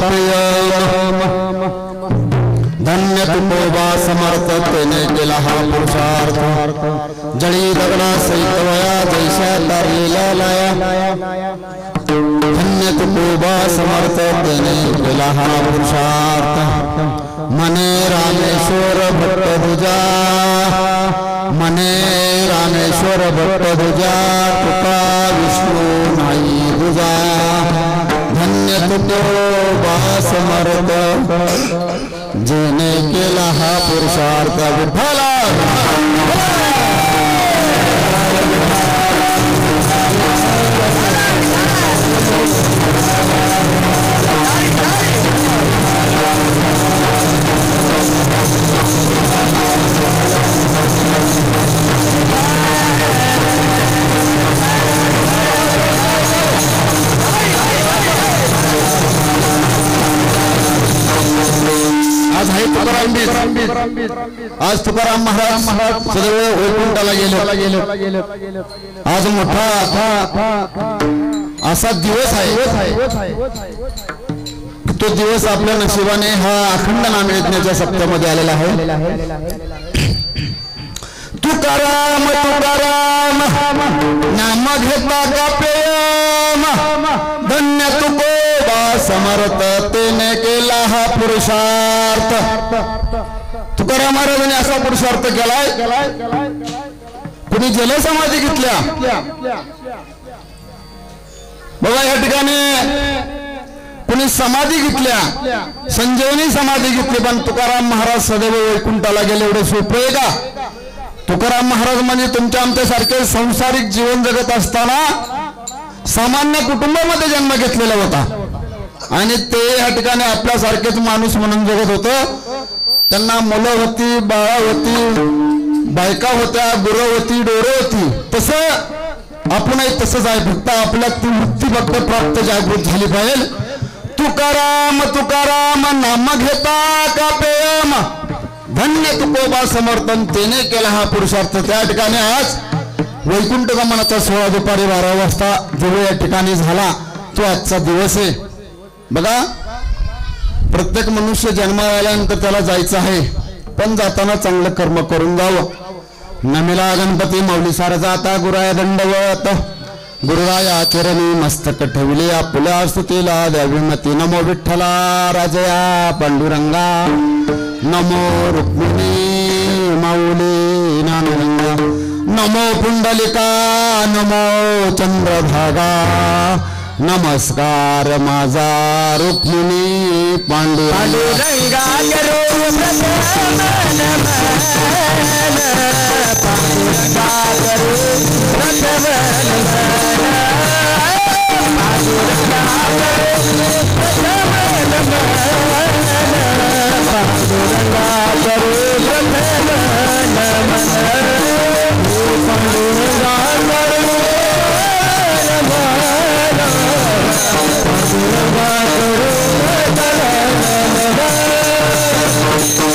पेय धन्य तुकोबा समर्थ तेने केला हा पुरुषार्थ जळी दगडा सहित वया जैसा तारलेला लाया धन्य तुकोबा समर्थ तेने केला हा पुरुषार्थ मने रामेश्वर भट्ट दुजा मने रामेश्वर भट्ट दुजा तुका विष्णू नाही दुजा धन्य तुकोबा समर्थ जेने केला हा पुरुषार्थ विठ्ठला आज तुकाराम महाराज सदैव वैकुंठाला गेले आज मोठा असा दिवस आहे तो दिवस आपल्या नशिबाने हा अखंड नाम यज्ञाच्या सप्त्यामध्ये आलेला आहे तुकाराम तुकाराम नाम घेता का प्रेम धन्य तुकोबा समर्थ तेने केला हा पुरुषार्थ तुकाराम महाराजांनी असा पुरुषार्थ केलाय कुणी जलसमाधी घेतल्या बघा या ठिकाणी कुणी समाधी घेतल्या संजीवनी समाधी घेतली पण तुकाराम महाराज सदैव वैकुंठाला गेले एवढं सोपं आहे का तुकाराम महाराज म्हणजे तुमच्या आमच्यासारखे संसारिक जीवन जगत असताना सामान्य कुटुंबामध्ये जन्म घेतलेला होता आणि ते या ठिकाणी आपल्यासारखेच माणूस म्हणून जगत होतं त्यांना मुलं होती बाळा होती बायका होत्या गुरं होती डोरं होती तसं आपणही तसंच आहे फक्त आपल्या ती वृत्ती फक्त प्राप्त जागृत झाली पाहिजे तुकाराम तुकाराम नाम घेता का प्रेम धन्य तुकोबा समर्थन तेने केला हा पुरुषार्थ त्या ठिकाणी आज वैकुंठ गमनाचा सोहळा दुपारी 12 वाजता जो या ठिकाणी झाला तो आजचा दिवस आहे बघा प्रत्येक मनुष्य जन्माला आल्यानंतर त्याला जायचं आहे पण जाताना चांगलं कर्म करून जावं नमिला गणपती माऊली सार जाता गुराया दंडवत गुरुराया चरणी मस्तक ठेवले आपल्या स्तुतीला द्यावी मती नमो विठ्ठला राजया पांडुरंगा नमो रुक्मिणी माऊली नानरंगा नमो पुंडलिका नमो चंद्रभागा नमस्कार माझा रुक्मिणी पांडुरंगा करो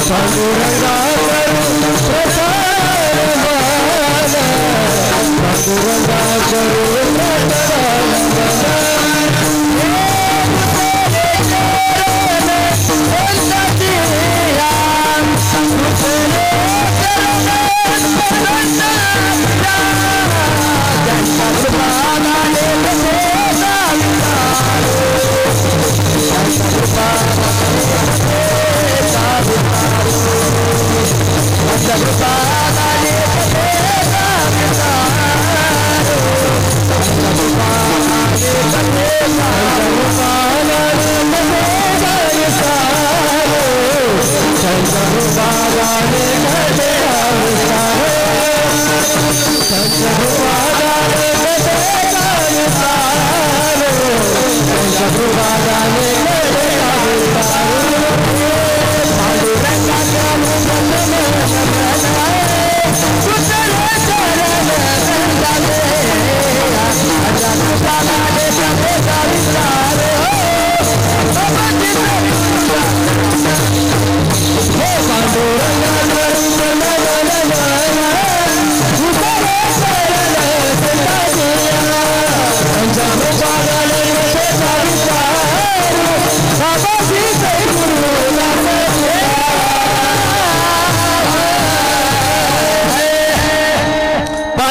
Panduranga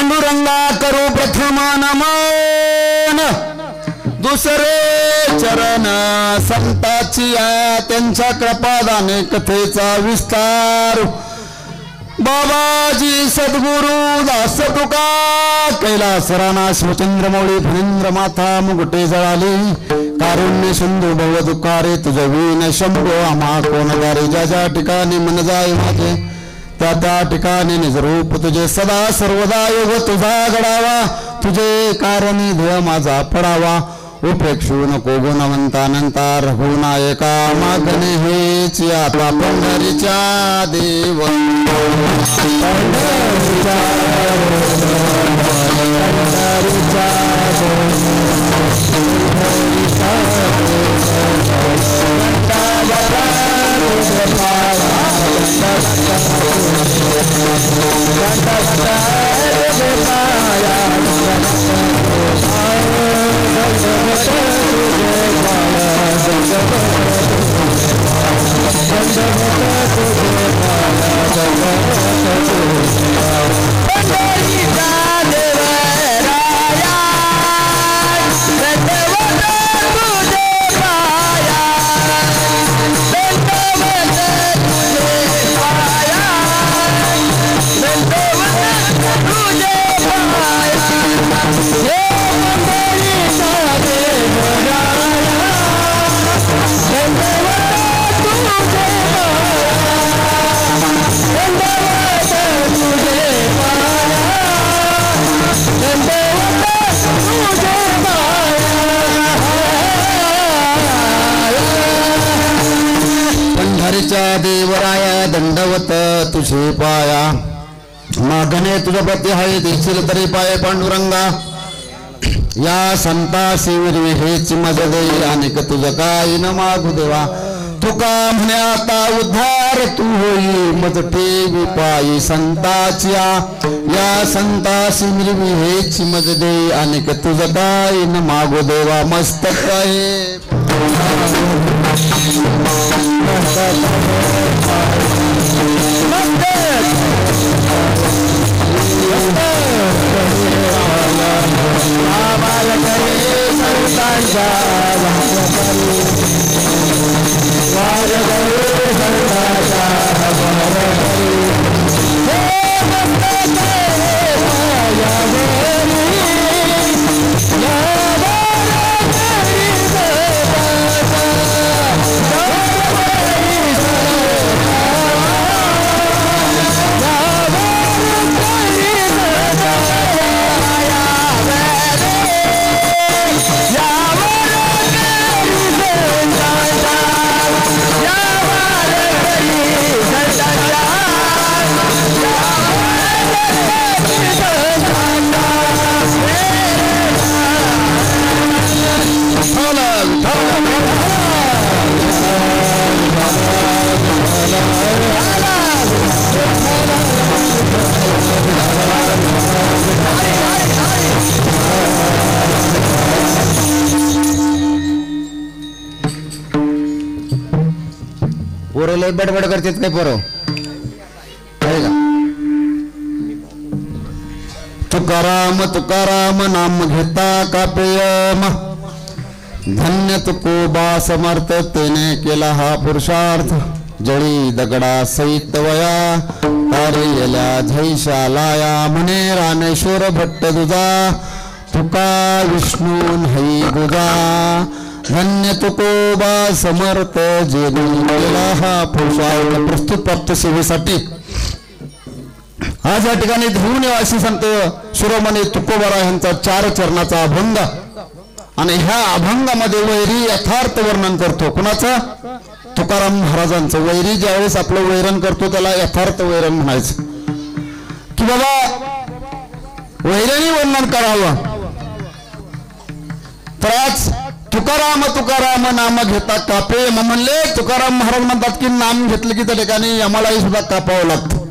पांडुरंगा करू प्रथम नमन दुसरे चरण संताची त्यांच्या कृपादाने कथेचा विस्तार बाबाजी सद्गुरु दास तुका कैलास राणा शिवचंद्रमौळी फणींद्र माथा मुगटे जळाले कारुण्य सिंधू भव दुकारे तुझ वीन शंभो आम्हा कोण दारे ज्या ज्या ठिकाणी मन जाय माझे त्या त्या ठिकाणी निजरूप तुझे सदा सर्वदा योग तुझा घडावा तुझे कारणी ध्येय माझा पडावा उपेक्षू नको गुणवंतानंता रघुनायका मागणे हेच आता पंढरीच्या देव देवराया दंडवत तुझे पाया मागणे तुझ प्रती हाय देशील तरी पाय पांडुरंगा या संतासी हेच मज दे अनेक तुझ काय न मागू देवा तुका म्हणे आता उद्धार तू होई मज ठेवी पायी संताच्या या संतासी मिरवी हेच मज दे अनेक तुझ काय न मागू देवा मस्तक आहे पोरं बडबड करतात काय पोरं तुकाराम तुकाराम नाम घेता का प्रेम धन्य तुकोबा समर्थ तेने केला हा पुरुषार्थ जळी दगडा सहित वया तारेल्या झैशा लाया म्हणे रामेश्वर भट्ट दुजा तुका विष्णू हई गुजा धन्य तुकोबा समर्थ जेने केला हा पुरुषार्थ प्रस्तुत प्राप्त सेवेसाठी आज या ठिकाणी धुव निवासी संत शिरोमणी तुकोबाराय यांचा 4 चरणाचा अभंग आणि ह्या अभंगामध्ये वैरी यथार्थ वर्णन करतो कुणाचं तुकाराम महाराजांचं वैरी ज्यावेळेस आपलं वैरण करतो त्याला यथार्थ वैरण म्हणायचं की बाबा वैरणी वर्णन करावं तर आज तुकाराम तुकाराम नाम घेता कापे म्हणले तुकाराम महाराज म्हणतात की नाम घेतलं की त्या ठिकाणी आम्हालाही सुद्धा कापावं लागतं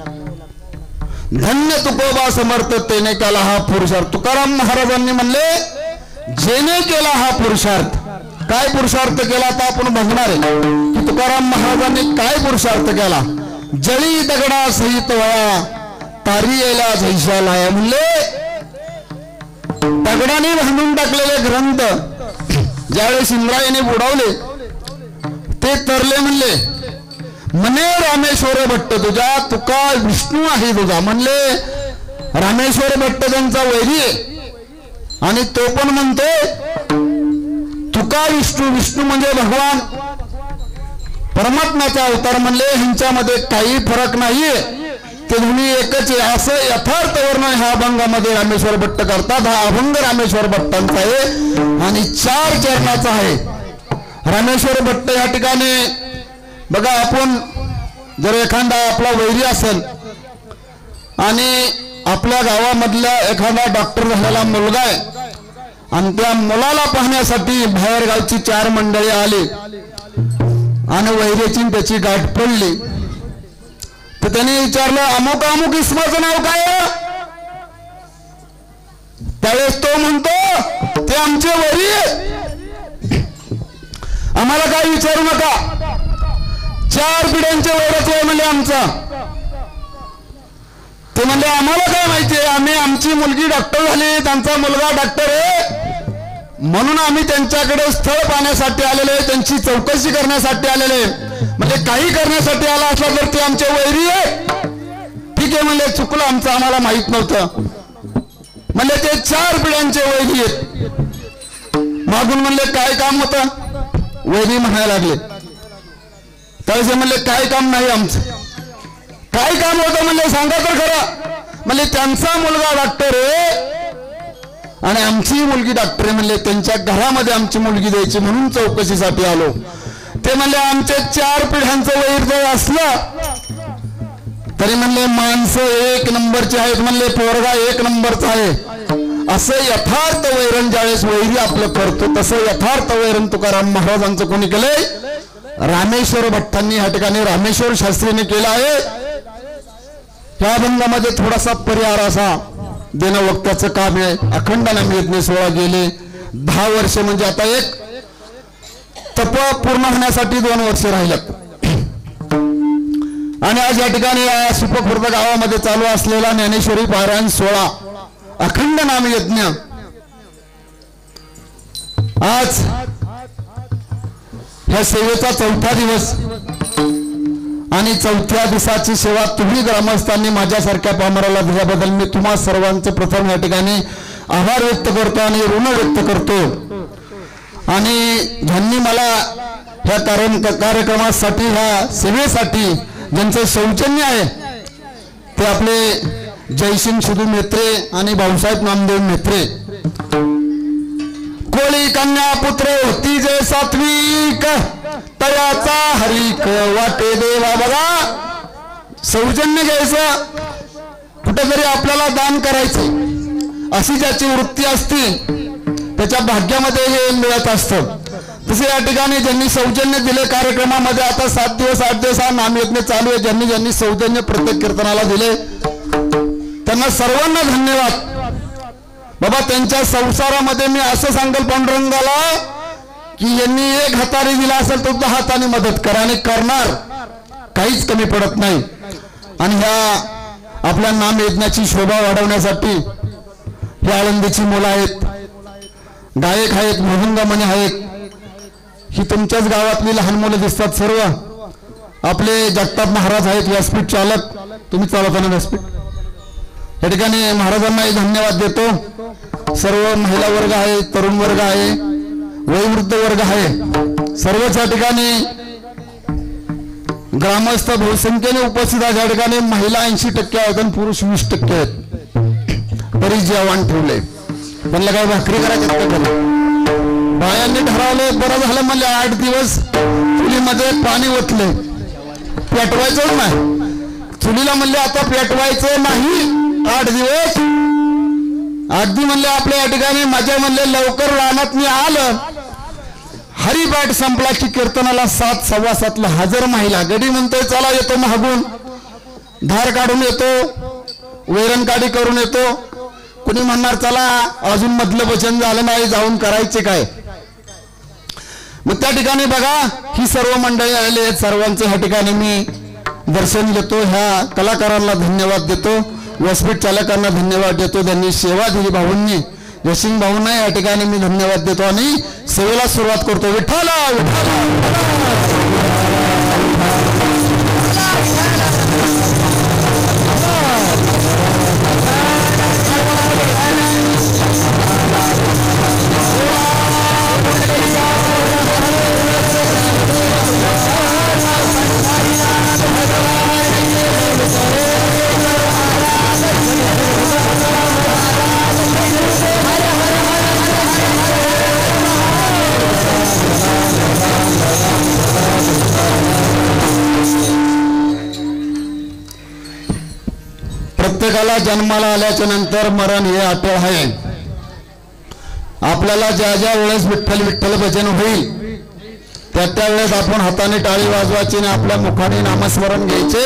धन्य तुकोबा समर्थ तेने केला हा पुरुषार्थ तुकाराम महाराजांनी म्हणले जेने केला हा पुरुषार्थ काय पुरुषार्थ केला तर आपण बघणार आहे की तुकाराम महाराजांनी काय पुरुषार्थ केला जळी दगडा सहित वया तारी यायला जैसा लाया म्हणले दगडाने बांधून टाकलेले ग्रंथ ज्यावेळेस इंद्रायणी बुडवले ते तरले म्हणले म्हणे रामेश्वर भट्ट तुझा तुका विष्णू आहे तुझा म्हणले रामेश्वर भट्ट त्यांचा वैरी आहे आणि तो पण म्हणतोय तुका विष्णू विष्णू म्हणजे भगवान परमात्म्याचा अवतार म्हणले ह्यांच्यामध्ये काही फरक नाहीये ते दोन्ही एकच आहे असं यथार्थ वर्णन ह्या अभंगामध्ये रामेश्वर भट्ट करतात हा अभंग रामेश्वर भट्टांचा आहे आणि 4 चरणाचा आहे रामेश्वर भट्ट या ठिकाणी बघा आपण जर एखादा आपला वैरी असेल आणि आपल्या गावामधला एखादा डॉक्टर झालेला मुलगा आहे आणि त्या मुलाला पाहण्यासाठी बाहेर गावची 4 मंडळी आली आणि वैरीची त्याची गाठ पडली तर त्याने विचारलं अमुक अमुक इस्माचं नाव काय त्यावेळेस तो म्हणतो ते आमचे वैरी आम्हाला काय विचारू नका 4 पिढ्यांचे वैरच आहे म्हणजे आमचा ते म्हणले आम्हाला काय माहितीये आम्ही आमची मुलगी डॉक्टर झाली त्यांचा मुलगा डॉक्टर आहे म्हणून आम्ही त्यांच्याकडे स्थळ पाहण्यासाठी आलेले त्यांची चौकशी करण्यासाठी आलेले म्हणजे काही करण्यासाठी आला असला तर ते आमचे वैरी आहे ठीक आहे म्हणले चुकलं आमचं आम्हाला माहित नव्हतं म्हणले ते 4 पिढ्यांचे वैरी आहेत मागून म्हणले काय काम होतं वैरी म्हणायला लागले त्यावेळेस म्हणले काय काम नाही आमचं काय काम होतं म्हणले सांगा तर खरं म्हणले त्यांचा मुलगा डॉक्टर आहे आणि आमची मुलगी डॉक्टर आहे म्हणले त्यांच्या घरामध्ये आमची मुलगी द्यायची म्हणून चौकशीसाठी आलो ते म्हणले आमचे 4 पिढ्यांचं वैर जर असलं तरी म्हणले माणसं 1 नंबरची आहेत म्हणले पोरगा 1 नंबरचा आहे असं यथार्थ वैरण ज्यावेळेस वैरी आपलं करतो तसं यथार्थ वैरण तुकाराम महाराजांचं कोणी केलंय रामेश्वर भट्टांनी या ठिकाणी रामेश्वर शास्त्रीने केलं आहे या अभंगामध्ये थोडासा परिहार असा देणं वक्त्याचं काम आहे अखंड नामयज्ञ 16 गेले 10 वर्ष म्हणजे आता एक तप पूर्ण होण्यासाठी 2 वर्ष राहिल्यात आणि आज या ठिकाणी सुपखुर्द गावामध्ये चालू असलेला ज्ञानेश्वरी पारायण 16 अखंड नामयज्ञ आज ह्या सेवेचा 4था दिवस आणि 4थ्या दिवसाची सेवा तुम्ही ग्रामस्थांनी माझ्यासारख्या पामराला दिल्याबद्दल मी तुम्हा सर्वांचे प्रथम या ठिकाणी आभार व्यक्त करतो आणि ऋण व्यक्त करतो आणि ज्यांनी मला ह्या कार्यक्रमासाठी ह्या सेवेसाठी ज्यांचं सौजन्य आहे ते आपले जयसिंग शिदू मेत्रे आणि भाऊसाहेब नामदेव मेत्रे कोळी कन्या पुत्र होती जे सात्विक तयाचा हरिक वाटे देवा बघा सौजन्य घ्यायचं कुठेतरी आपल्याला दान करायचं अशी ज्याची वृत्ती असते त्याच्या भाग्यामध्ये हे मिळत असतं तसे या ठिकाणी ज्यांनी सौजन्य दिले कार्यक्रमामध्ये आता 7 दिवस 8 दिवस हा नामयज्ञ चालू आहे ज्यांनी ज्यांनी सौजन्य प्रत्येक कीर्तनाला दिले त्यांना सर्वांना धन्यवाद बाबा त्यांच्या संसारामध्ये मी असं सांगेल पांडुरंगाला की यांनी 1 हाताने दिला असेल तर 2 हाताने मदत करा आणि करणार काहीच कमी पडत नाही आणि ह्या आपल्या नामयज्ञाची शोभा वाढवण्यासाठी ही आळंदीची मुलं आहेत गायक आहेत मृदंगमणी आहेत ही तुमच्याच गावातली लहान मुलं दिसतात सर्व आपले जगताप महाराज आहेत व्यासपीठ चालक तुम्ही चालवताना व्यासपीठ या ठिकाणी महाराजांनाही धन्यवाद देतो सर्व महिला वर्ग आहे तरुण वर्ग आहे वयोवृद्ध वर्ग आहे सर्वच या ठिकाणी ग्रामस्थ बहुसंख्येने उपस्थित आहे या ठिकाणी महिला 80% आहेत आणि पुरुष 20% आहेत तरी जेवण ठेवले त्यांना काय भाकरी करायचं बायांनी ठरवलं बरं झालं म्हणजे 8 दिवस चुलीमध्ये पाणी ओतले पेटवायचं नाही चुलीला म्हणले आता पेटवायचं नाही 8 दिवस अगदी म्हणले आपल्या या ठिकाणी माझ्या म्हणले लवकर रानात मी आलं हरिपाठ संपलाची कीर्तनाला 7 सव्वा 7ला हजर महिला गडी म्हणतोय चला येतो मागून धार काढून येतो वैरणकाडी करून येतो कुणी म्हणणार चला अजून मधलं वचन झालं नाही जाऊन करायचे काय मग त्या ठिकाणी बघा ही सर्व मंडळी आलेली आहेत सर्वांचं ह्या ठिकाणी मी दर्शन घेतो ह्या कलाकारांना धन्यवाद देतो व्यासपीठ चालकांना धन्यवाद देतो, त्यांनी सेवा दिली भाऊंनी, जयसिंग भाऊंना या ठिकाणी मी धन्यवाद देतो आणि सेवेला सुरुवात करतो. विठ्ठला प्रत्येकाला जन्माला आल्याच्या नंतर मरण हे अटळ आहे. आपल्याला ज्या ज्या वेळेस विठ्ठल विठ्ठल भजन होईल त्या वेळेस आपण हाताने टाळी वाजवायची आणि आपल्या मुखाने नामस्मरण घ्यायचे.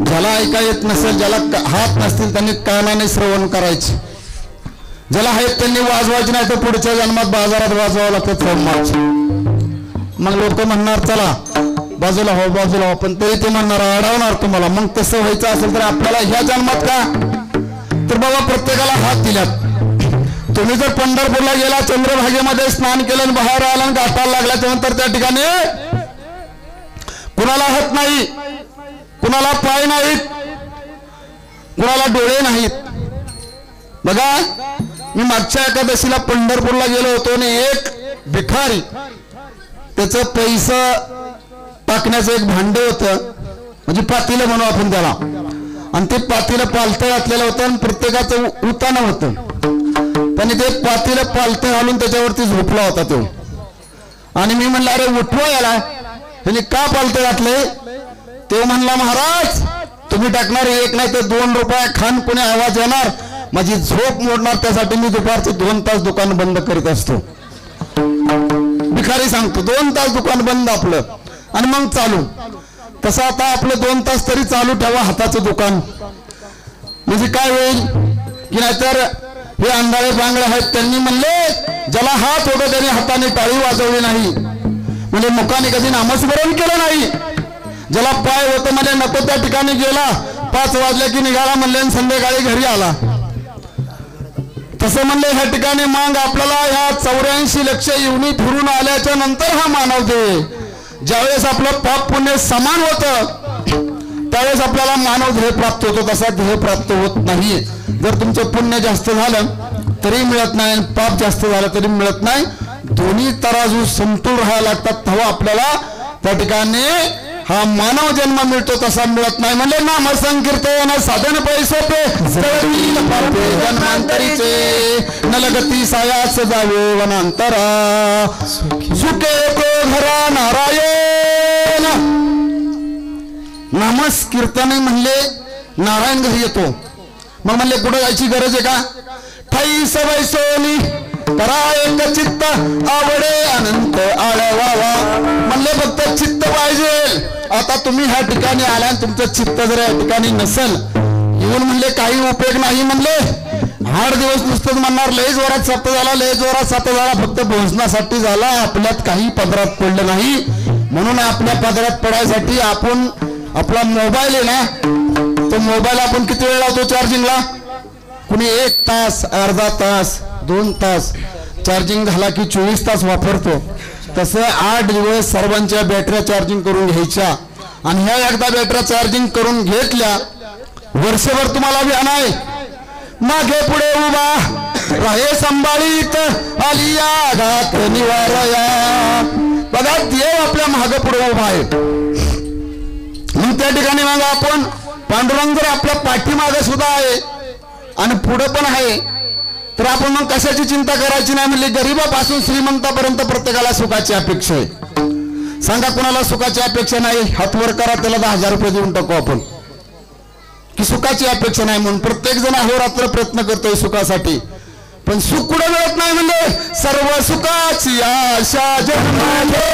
ज्याला ऐका येत नसेल, ज्याला हात नसतील त्यांनी कानाने श्रवण करायचे, ज्याला आहेत त्यांनी वाजवायचे, नाही तर पुढच्या जन्मात बाजारात वाजवावं लागतं सोमवारचे. मग लोक म्हणणार चला बाजूला हो बाजूला हो, पण तरी ते म्हणणार अडवणार तुम्हाला. मग तसं व्हायचं असेल तर आपल्याला ह्या जन्मात का, तर बाबा प्रत्येकाला हात दिल्यात. तुम्ही जर पंढरपूरला गेला, चंद्रभागेमध्ये स्नान केलं आणि बाहेर आला आणि गाठाला लागल्याच्या नंतर त्या ठिकाणी कुणाला हात नाही, कुणाला पाय नाहीत, कुणाला डोळे नाहीत. बघा मी मागच्या एकादशीला पंढरपूरला गेलो होतो आणि एक भिकारी त्याचं पैसा टाकण्याचं एक भांडे होतं, म्हणजे पातीलं म्हणू आपण त्याला, आणि ते पातीलं पालतं घातलेलं होतं आणि प्रत्येकाचं उतानं होतं. त्याने ते पातीलं पालतं घालून त्याच्यावरती झोपला होता तो. आणि मी म्हणलं अरे उठवा याला, त्याने का पालतं घातले? तो म्हणला महाराज तुम्ही टाकणार एक नाही तर 2 रुपये खान कोणी आवाज येणार, माझी झोप मोडणार, त्यासाठी मी दुपारचे 2 तास दुकान बंद करीत असतो. भिकारी सांगतो 2 तास दुकान बंद आपलं आणि मग चालू. तसं आता आपलं 2 तास तरी चालू ठेवा हाताचं दुकान, म्हणजे काय होईल की नाहीतर हे अंधारे बांगडे आहेत त्यांनी म्हणले ज्याला हात होता त्याने हाताने टाळी वाजवली नाही, म्हणजे मुखाने कधी नामस्मरण केलं नाही. ज्याला पाय होतं म्हणजे नको त्या ठिकाणी गेला, 5 वाजले की निघाला म्हणले आणि संध्याकाळी घरी आला. तसं म्हणले ह्या ठिकाणी मग आपल्याला ह्या 84 लक्ष येऊनी फिरून आल्याच्या नंतर हा मानव देह, ज्यावेळेस आपलं पाप पुण्य समान होतं त्यावेळेस आपल्याला मानव ध्येय प्राप्त होतो, तसा ध्येय प्राप्त होत नाही. जर तुमचं पुण्य जास्त झालं तरी मिळत नाही, पाप जास्त झालं तरी मिळत नाही. दोन्ही तराजू समतोल राहायला लागतात, तेव्हा आपल्याला त्या ठिकाणी हा मानव जन्म मिळतो, तसा मिळत नाही. म्हणजे नाम संकीर्तन साधन पैसोपे जन्मांतरीचे नलगती सायास जावे वनांतरा सुखे को घरा नारायण. नामस कीर्तन म्हणले नारायण घरी येतो. मग म्हणले कुठं जायची गरज आहे का? ठाई सवय सोनी करा एक चित्त आवडे अनंत आळवावा. म्हणले फक्त चित्त पाहिजे. आता तुम्ही ह्या ठिकाणी आल्या आणि तुमचं चित्त जर या ठिकाणी नसेल, येऊन म्हणले काही उपयोग नाही. म्हणले 8 दिवस नुसतंच म्हणणार लय जोरात सप्त झाला, लय जोरात सप्त झाला, फक्त भोजनासाठी झाला, आपल्यात काही पदरात पडलं नाही. म्हणून आपल्या पदरात पडायसाठी आपण आपला मोबाईल आहे ना, तो मोबाईल आपण किती वेळ लावतो चार्जिंगला? कुणी 1 तास, अर्धा तास, 2 तास चार्जिंग झाला की 24 तास वापरतो. तसं 8 दिवस सर्वांच्या बॅटऱ्या चार्जिंग करून घ्यायच्या, आणि ह्या एकदा बॅटऱ्या चार्जिंग करून घेतल्या वर्षभर तुम्हाला व्यान आहे. मागे पुढे उभा राहे संभाळीत आलिया घात निवारया. बघा देव आपल्या मागे पुढे उभा आहे. मग त्या ठिकाणी मग आपण पांडुरंग जर आपल्या पाठीमागे सुद्धा आहे आणि पुढे पण आहे, तर आपण मग कशाची चिंता करायची नाही. म्हणजे गरीबापासून श्रीमंतापर्यंत प्रत्येकाला सुखाची अपेक्षा आहे. सांगा कुणाला सुखाची अपेक्षा नाही? हात वर करा, त्याला 10,000 रुपये देऊन टाकू आपण, की सुखाची अपेक्षा नाही म्हणून. प्रत्येक जण अहोरात्र प्रयत्न करतोय सुखासाठी, पण सुख कुठे मिळत नाही. म्हणजे सर्व सुखाची आशा जन्माले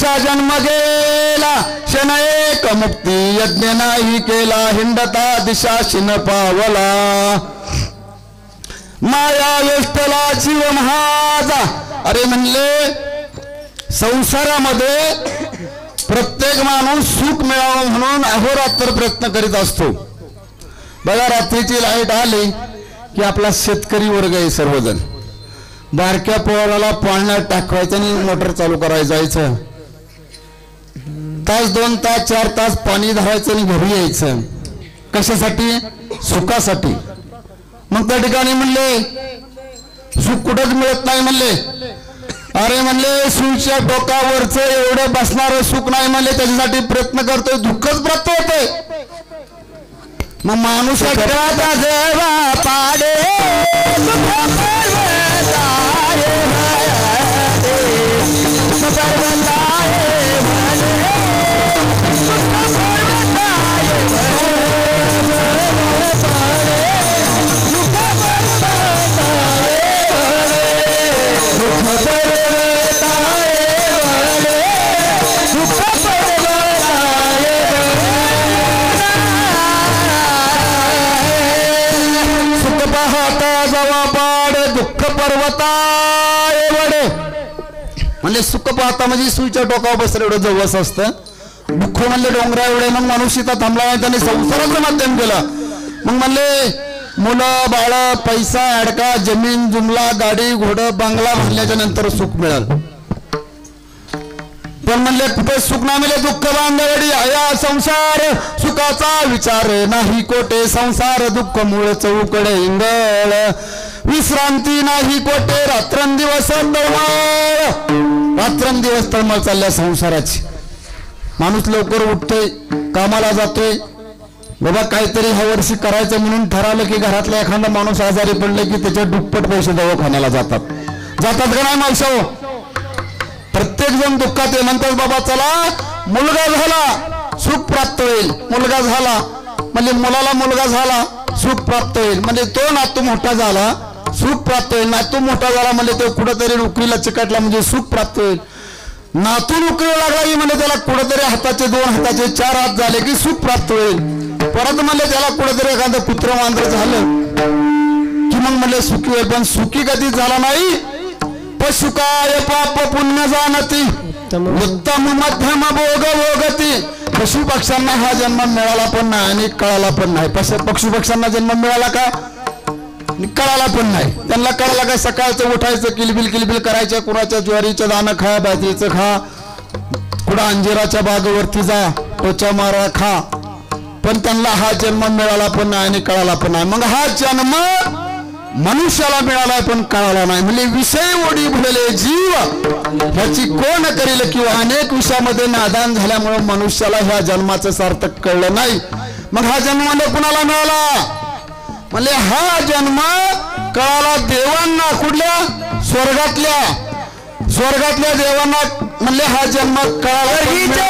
असा जन्म गेला क्षण एक मुक्ती यज्ञ नाही केला हिंडता दिशा शिन पावला माया वेष्टला जीव महाजा अरे म्हणले संसारामध्ये प्रत्येक माणूस सुख मिळावं म्हणून अहोरात्र प्रयत्न करीत असतो बघा रात्रीची लाईट आली की आपला शेतकरी वर्ग आहे सर्वजण बारक्या पोराला पाण्यात टाकवायचं आणि मोटर चालू करायला जायचं तास 2 तास 4 तास पाणी धरायचं आणि घरी यायचं कशासाठी सुखासाठी मग त्या ठिकाणी म्हणले सुख कुठंच मिळत नाही म्हणले अरे म्हणले सुईच्या डोकावरचं एवढं बसणारं सुख नाही म्हणले त्याच्यासाठी प्रयत्न करतोय दुःखच प्राप्त होतंय मग माणूस पाडे दुःख पर्वताय वडे म्हणजे सुख पाहता म्हणजे सुईच्या टोकावर बसलं एवढं जवळच असतं दुःख म्हणले डोंगरा एवढे मग माणूस इथं थांबला नाही त्याने संसाराचं माध्यम केलं मग म्हणले मुलं बाळ पैसा अडका जमीन जुमला गाडी घोडं बांगला म्हणल्याच्या नंतर सुख मिळाल पण म्हणले कुठे सुख ना मिळे दुःख बांधवडी आया संसार सुखाचा विचार नाही कोटे संसार दुःख मूळ चौकडे इंगळ विश्रांती नाही कोटे रात्रंदिवस तळमळ रात्रंदिवस तळमळ चालल्या संसाराची माणूस लवकर उठतोय कामाला जातोय बाबा काहीतरी ह्या वर्षी करायचं म्हणून ठरवलं की घरातला एखादा माणूस आजारी पडले की त्याच्या दुप्पट पैसे दवाखान्याला जातात का नाही मावसाओ प्रत्येक जण दुःखात आहे म्हणतात बाबा चला मुलगा झाला सुख प्राप्त होईल मुलगा झाला म्हणजे मुलाला मुलगा झाला सुख प्राप्त होईल म्हणजे तो नातू मोठा झाला सुख प्राप्त होईल नातू मोठा झाला म्हणजे तो कुठेतरी नोकरीला चिकटला म्हणजे सुख प्राप्त होईल नातू नोकरीला लागला की म्हणजे त्याला कुठेतरी हाताचे 2 हाताचे 4 हात झाले की सुख प्राप्त होईल परत म्हणले त्याला कुठेतरी एखादं पुत्र मांजर झालं की मग म्हणले सुखी होईल पण सुखी कधीच झाला नाही पशुकाय पाप पुण्य जाणती उत्तम मध्यम भोग भोगती पशु पक्ष्यांना हा जन्म मिळाला पण नाही आणि कळाला पण नाही पशु पक्ष्यांना जन्म मिळाला का कळाला पण नाही त्यांना कळाला का सकाळचं उठायचं किलबिल करायचं कुणाच्या ज्वारीचं दाणं खा बाजरीचं खा कुठं अंजिराच्या बागेवरती जा टोचा मारा खा पण त्यांना हा जन्म मिळाला पण नाही आणि कळाला पण नाही मग हा जन्म मनुष्याला मिळाला पण कळाला नाही म्हणजे विषय ओढी भरले जीव ह्याची कोण करेल किंवा अनेक विषयामध्ये नादान झाल्यामुळे मनुष्याला ह्या जन्माचं सार्थक कळलं नाही मग हा जन्म कुणाला मिळाला म्हणजे हा जन्म कळाला देवांना कुठल्या स्वर्गातल्या देवांना म्हणले हा जन्म कळाला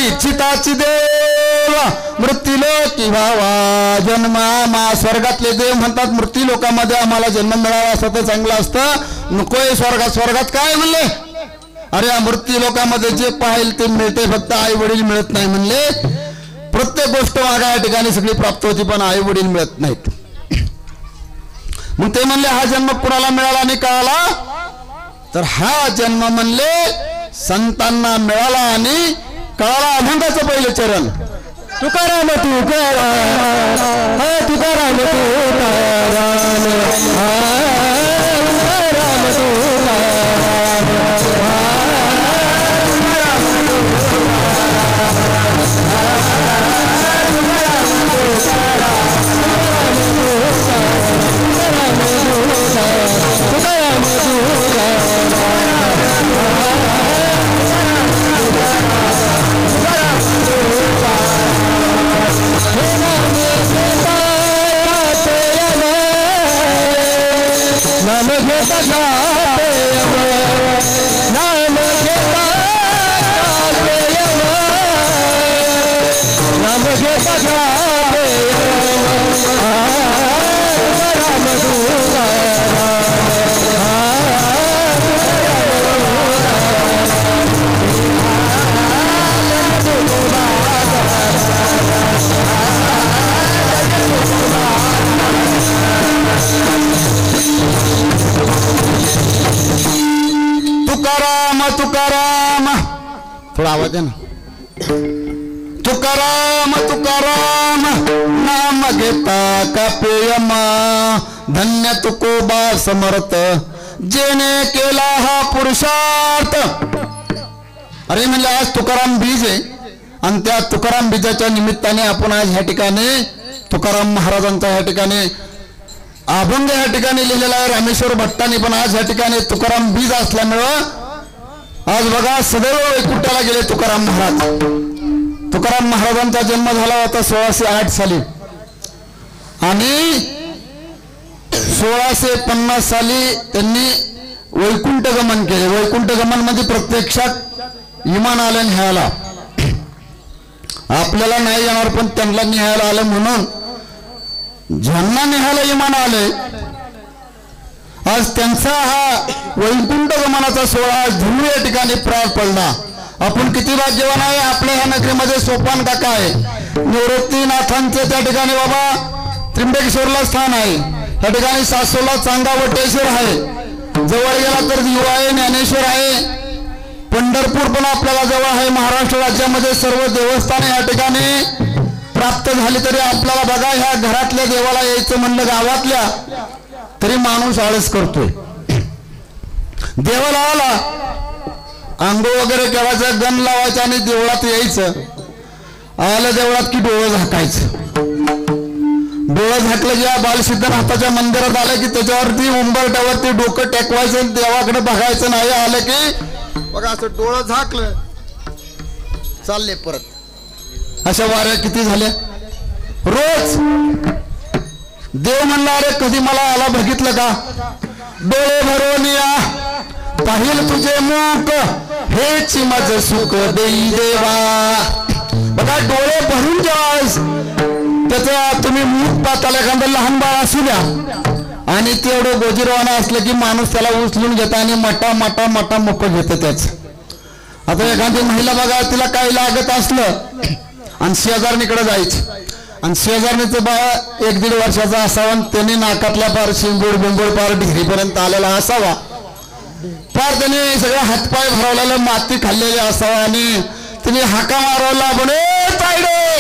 इच्छिताची देव मृत्यूलोकी व्हावा जन्मा स्वर्गातले देव म्हणतात मृत्यू लोकांमध्ये आम्हाला जन्म मिळावा असं तर चांगलं असतं नकोय स्वर्गात काय म्हणले अरे मृत्यू लोकांमध्ये जे पाहिल ते मिळते फक्त आई वडील मिळत नाही म्हणले प्रत्येक गोष्ट मागा या ठिकाणी सगळी प्राप्त होती पण आई वडील मिळत नाहीत मग ते म्हणले हा जन्म कुणाला मिळाला आणि कळाला तर हा जन्म म्हणले संतांना मिळाला आणि कळाला अभंगाचं पहिलं चरण तुकाराम तुकाराम तुकाराम तुकाराम थोडा आवाज आहे ना. तुकाराम तुकाराम नाम घेता का पेयमा, धन्य तुकोबा समर्थ जेने केला हा पुरुषार्थ. अरे म्हणजे आज तुकाराम बीज आहे आणि त्या तुकाराम बीजाच्या निमित्ताने आपण आज ह्या ठिकाणी तुकाराम महाराजांचा ह्या ठिकाणी अभंग ह्या ठिकाणी लिहिलेला आहे रामेश्वर भट्टांनी. पण आज ह्या ठिकाणी तुकाराम बीज असल्यामुळं आज बघा सदैव वैकुंठाला गेले तुकाराम महाराज. तुकाराम महाराजांचा जन्म झाला होता 1608 साली आणि 1650 साली त्यांनी वैकुंठ गमन केले. वैकुंठ गमन म्हणजे प्रत्यक्षात विमान आलं न्यायला. आपल्याला नाही येणार पण त्यांना न्यायला आलं म्हणून ज्यांना न्यायला विमान आले आज त्यांचा हा वैकुंठ गमनाचा सोहळा धुळू या ठिकाणी पार पडला. आपण किती भाग्यवान आहे. आपल्या ह्या नगरीमध्ये सोपान काका आहे, निवृत्तीनाथांचे त्या ठिकाणी बाबा त्र्यंबकेश्वरला स्थान आहे, त्या ठिकाणी सासोला चांगावटेश्वर आहे, जवळ गेला तर दिवा आहे, ज्ञानेश्वर आहे, पंढरपूर पण आपल्याला जवळ आहे. महाराष्ट्र राज्यामध्ये सर्व देवस्थाने या ठिकाणी प्राप्त झाली तरी आपल्याला बघा ह्या घरातल्या देवाला यायचं म्हणलं गावातल्या तरी माणूस आळस करतोय. देवाला आला आंघोळ वगैरे करायचं, गण लावायचं आणि देवळात यायचं. आलं देवळात की डोळं झाकायचं. डोळं झाकलं की या बालसिद्धनाथाच्या मंदिरात आलं की त्याच्यावरती उंबरट्यावरती डोकं टेकवायचं, देवाकडे बघायचं नाही. आलं की बघा असं डोळं झाकलं चालले परत. अशा वाऱ्या किती झाल्या रोज. देव म्हणला अरे कधी मला आला बघितलं का, डोळे भरून या पाहिल तुझे मुख हेच माझ सुख देई देवा. बघा डोळे भरून जेव्हा त्याचा तुम्ही मुख पाहताल, एखादं लहान बाळ असू द्या आणि ते एवढं गोजीरवाना असलं की माणूस त्याला उचलून घेता आणि मटा मटा मटा मोकं घेतं त्याच. आता एखादी महिला बघा तिला काही लागत असलं आणि शेजारणीकडे जायचं आणि शेजारणीचं बाळ 1-1.5 वर्षाचा असावा आणि त्याने नाकातल्या पार शिंगोड बिंगोड पार ढिरीपर्यंत आलेला असावा, पार त्याने सगळं हातपाय भरवलेलं माती खाल्लेली असावा आणि तिने हाका मारवला बने तायडे.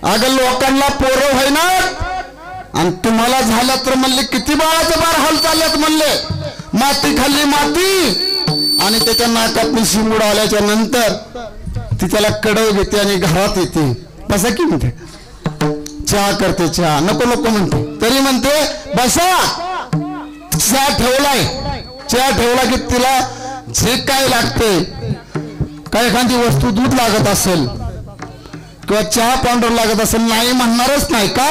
अगं लोकांना पोरं होईना आणि तुम्हाला झालं तर म्हणले किती बाळाचं बार हाल चालल्यात म्हणले. माती खाल्ली माती आणि त्याच्या नाकात शिंगूड आल्याच्या नंतर ती त्याला कडव घेते आणि घरात येते. बसा की म्हणते चहा करते, चहा नको नको म्हणते तरी म्हणते बसा. चहा ठेवलाय, चहा ठेवला की तिला जे काय लागते, काय एखादी वस्तू दूध लागत असेल किंवा चहा पावडर लागत असेल नाही म्हणणारच नाही का.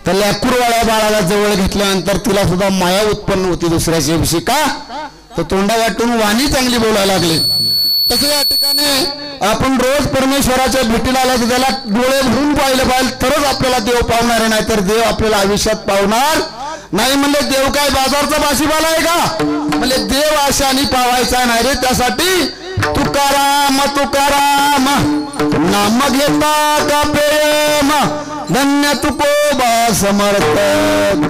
तर लेकरूवाळ्या बाळाला जवळ घेतल्यानंतर तिला सुद्धा माया उत्पन्न होती दुसऱ्याच्या विषयी का, तर तोंडा वाटून वाणी चांगली बोलायला लागली. तसं या ठिकाणी आपण रोज परमेश्वराच्या भेटीला आला तर त्याला डोळे भरून पाहिलं पाहिजे तरच आपल्याला देव पावणार, नाही तर देव आपल्याला आयुष्यात पावणार नाही. म्हणले देव काय बाजारचा भाजीपाला आहे का, म्हणजे देव आशाने पावायचा नाही रे. त्यासाठी तुकाराम तुकाराम नाम घेता का प्रेम, धन्य तुकोबा समर्थ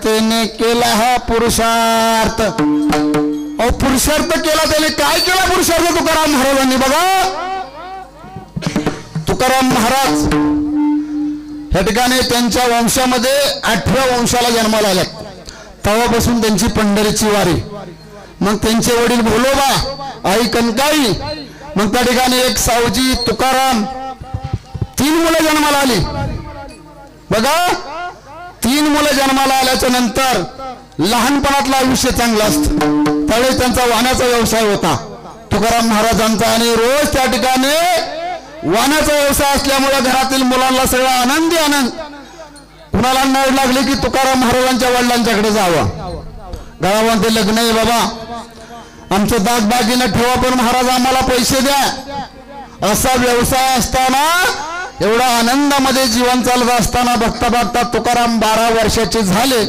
त्याने केला हा पुरुषार्थ. अहो पुरुषार्थ केला त्याने. काय केला पुरुषार्थ तुकाराम महाराजांनी बघा. तुकाराम महाराज या ठिकाणी त्यांच्या वंशामध्ये 8व्या वंशाला जन्माला आल्यात. तेव्हापासून त्यांची पंढरीची वारी. मग त्यांचे वडील भोलोबा, आई कनकाई, मग त्या ठिकाणी एक सावजी तुकाराम, 3 मुलं जन्माला आली बघा. 3 मुलं जन्माला आल्याच्या नंतर लहानपणातलं आयुष्य चांगलं असतं. त्यावेळी त्यांचा वाहनाचा व्यवसाय होता तुकाराम महाराजांचा आणि रोज त्या ठिकाणी वाहनाचा व्यवसाय असल्यामुळे घरातील मुलांना सगळा आनंदी आनंद. कुणाला नड लागली की तुकाराम महाराजांच्या वडिलांच्याकडे जावं, गावामध्ये लग्न आहे बाबा आमचं दागदागिनं ठेवा पण महाराज आम्हाला पैसे द्या. असा व्यवसाय असताना एवढा आनंदामध्ये जीवन चालत असताना बघता बघता तुकाराम 12 वर्षाचे झाले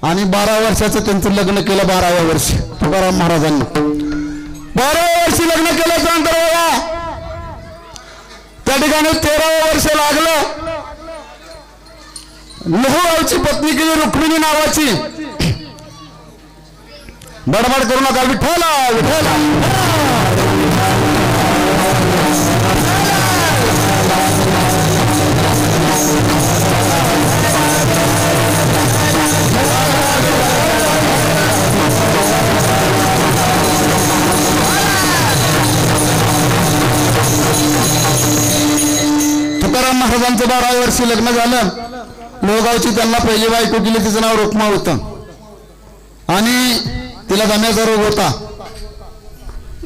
आणि 12 वर्षाचं त्यांचं लग्न केलं. 12व्या वर्षी तुकाराम महाराजांनी 12व्या वर्षी लग्न केल्यानंतर त्या ठिकाणी 13वं वर्ष लागलं. लोहगावची पत्नी केली रुक्मिणी नावाची. बडबड करू नका विठ्ठला विठ्ठला महाराजांचं 12व्या वर्षी लग्न झालं. लोहगावची त्यांना पहिली बायको केली, तिचं नाव रुक्मा होतं आणि तिला दम्याचा रोग होता.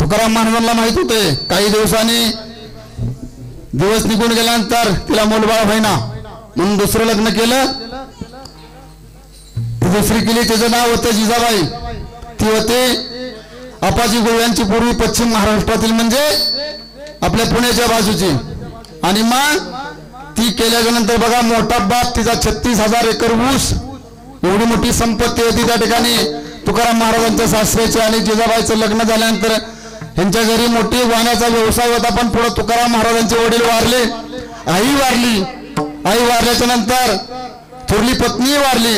तुकाराम महाराजांना माहित होते. काही दिवसांनी दिवस निघून गेल्यानंतर तिला मूलबाळ होईना म्हणून दुसरं लग्न केलं. ती दुसरी केली, तिचं नाव होतं जिजाबाई. ती होती आपाजी गोव्यांची पूर्वी पश्चिम महाराष्ट्रातील म्हणजे आपल्या पुण्याच्या बाजूची. आणि मग ती केल्याच्या नंतर बघा मोठा बाप तिचा 36,000 एकर ऊस, एवढी मोठी संपत्ती होती त्या ठिकाणी तुकाराम महाराजांच्या सासऱ्याचे. आणि जिजाबाईचं लग्न झाल्यानंतर यांच्या घरी मोठी वाहनाचा व्यवसाय होता. पण पुढे तुकाराम महाराजांचे वडील वारले, आई वारली. आई वारल्याच्या नंतर थोरली पत्नी वारली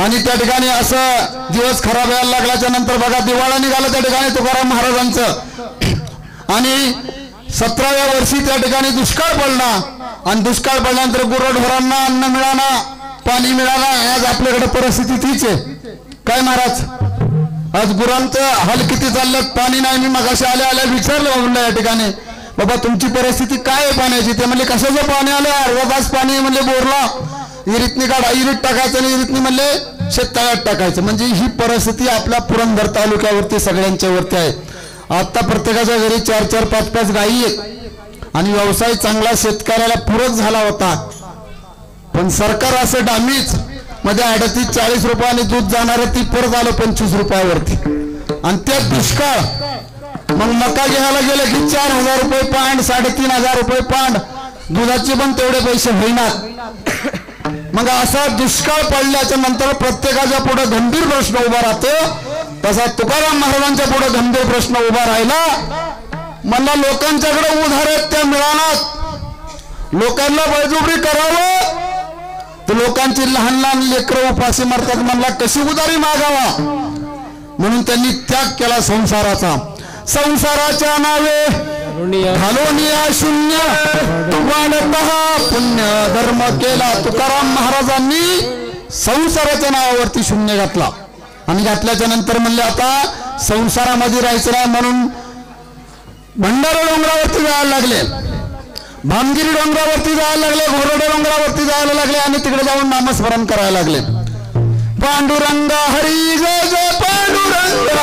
आणि त्या ठिकाणी असं दिवस खराब यायला लागल्याच्या नंतर बघा दिवाळा निघाला त्या ठिकाणी तुकाराम महाराजांचं. आणि 17व्या वर्षी त्या ठिकाणी दुष्काळ पडला आणि दुष्काळ पडल्यानंतर गुरढोरांना अन्न मिळाला, पाणी मिळाला. आज आपल्याकडे परिस्थिती तीच आहे. काय महाराज, आज गुरांचं हाल किती चाललं, पाणी नाही. मी मगाशी आल्या विचारलं म्हणलं या ठिकाणी, बाबा तुमची परिस्थिती काय आहे पाण्याची? ते म्हणले कशाचं पाणी आलं, अर्धा तास पाणी म्हणले बोरला, इरीतनी काढा, इरीत टाकायचं आणि इरीतनी म्हणले शेततळ्यात टाकायचं. म्हणजे ही परिस्थिती आपल्या पुरंदर तालुक्यावरती सगळ्यांच्या वरती आहे. आता प्रत्येकाच्या घरी 4-4, 5-5 गायी आहेत आणि व्यवसाय चांगला शेतकऱ्याला पूरक झाला होता. पण सरकार असं डामीच मध्ये 38-40 रुपयाने दूध जाणार, ती परत आलं 25 रुपयावरती. आणि त्यात दुष्काळ. मग मका घ्यायला गेलं की 4,000 रुपये पांड, 3,500 रुपये पांड, दुधाचे पण तेवढे पैसे होईनात. मग असा दुष्काळ पडल्याच्या नंतर प्रत्येकाच्या पुढे गंभीर प्रश्न उभा राहतो. तसा तुकाराम महाराजांच्या पुढे गंभीर प्रश्न उभा राहिला. मला लोकांच्याकडे उधार आहेत त्या मिळानात, लोकांना बळजुबरी करावं तर लोकांची लहान लहान लेकरं उपाशी मरतात. म्हणला कशी उधारी मागावा, म्हणून त्यांनी त्याग केला संसाराचा. संसाराच्या नावे घालोनिया शून्य वाढता पुण्य धर्म केला. तुकाराम महाराजांनी संसाराच्या नावावरती शून्य घातला आणि घातल्याच्या नंतर म्हणले आता संसारामध्ये राहायचं नाही म्हणून भंडारा डोंगरावरती जायला लागले, भामगिरी डोंगरावरती जायला लागले, घोरडे डोंगरावरती जायला लागले आणि तिकडे जाऊन नामस्मरण करायला लागले. पांडुरंग हरी जय जय पांडुरंग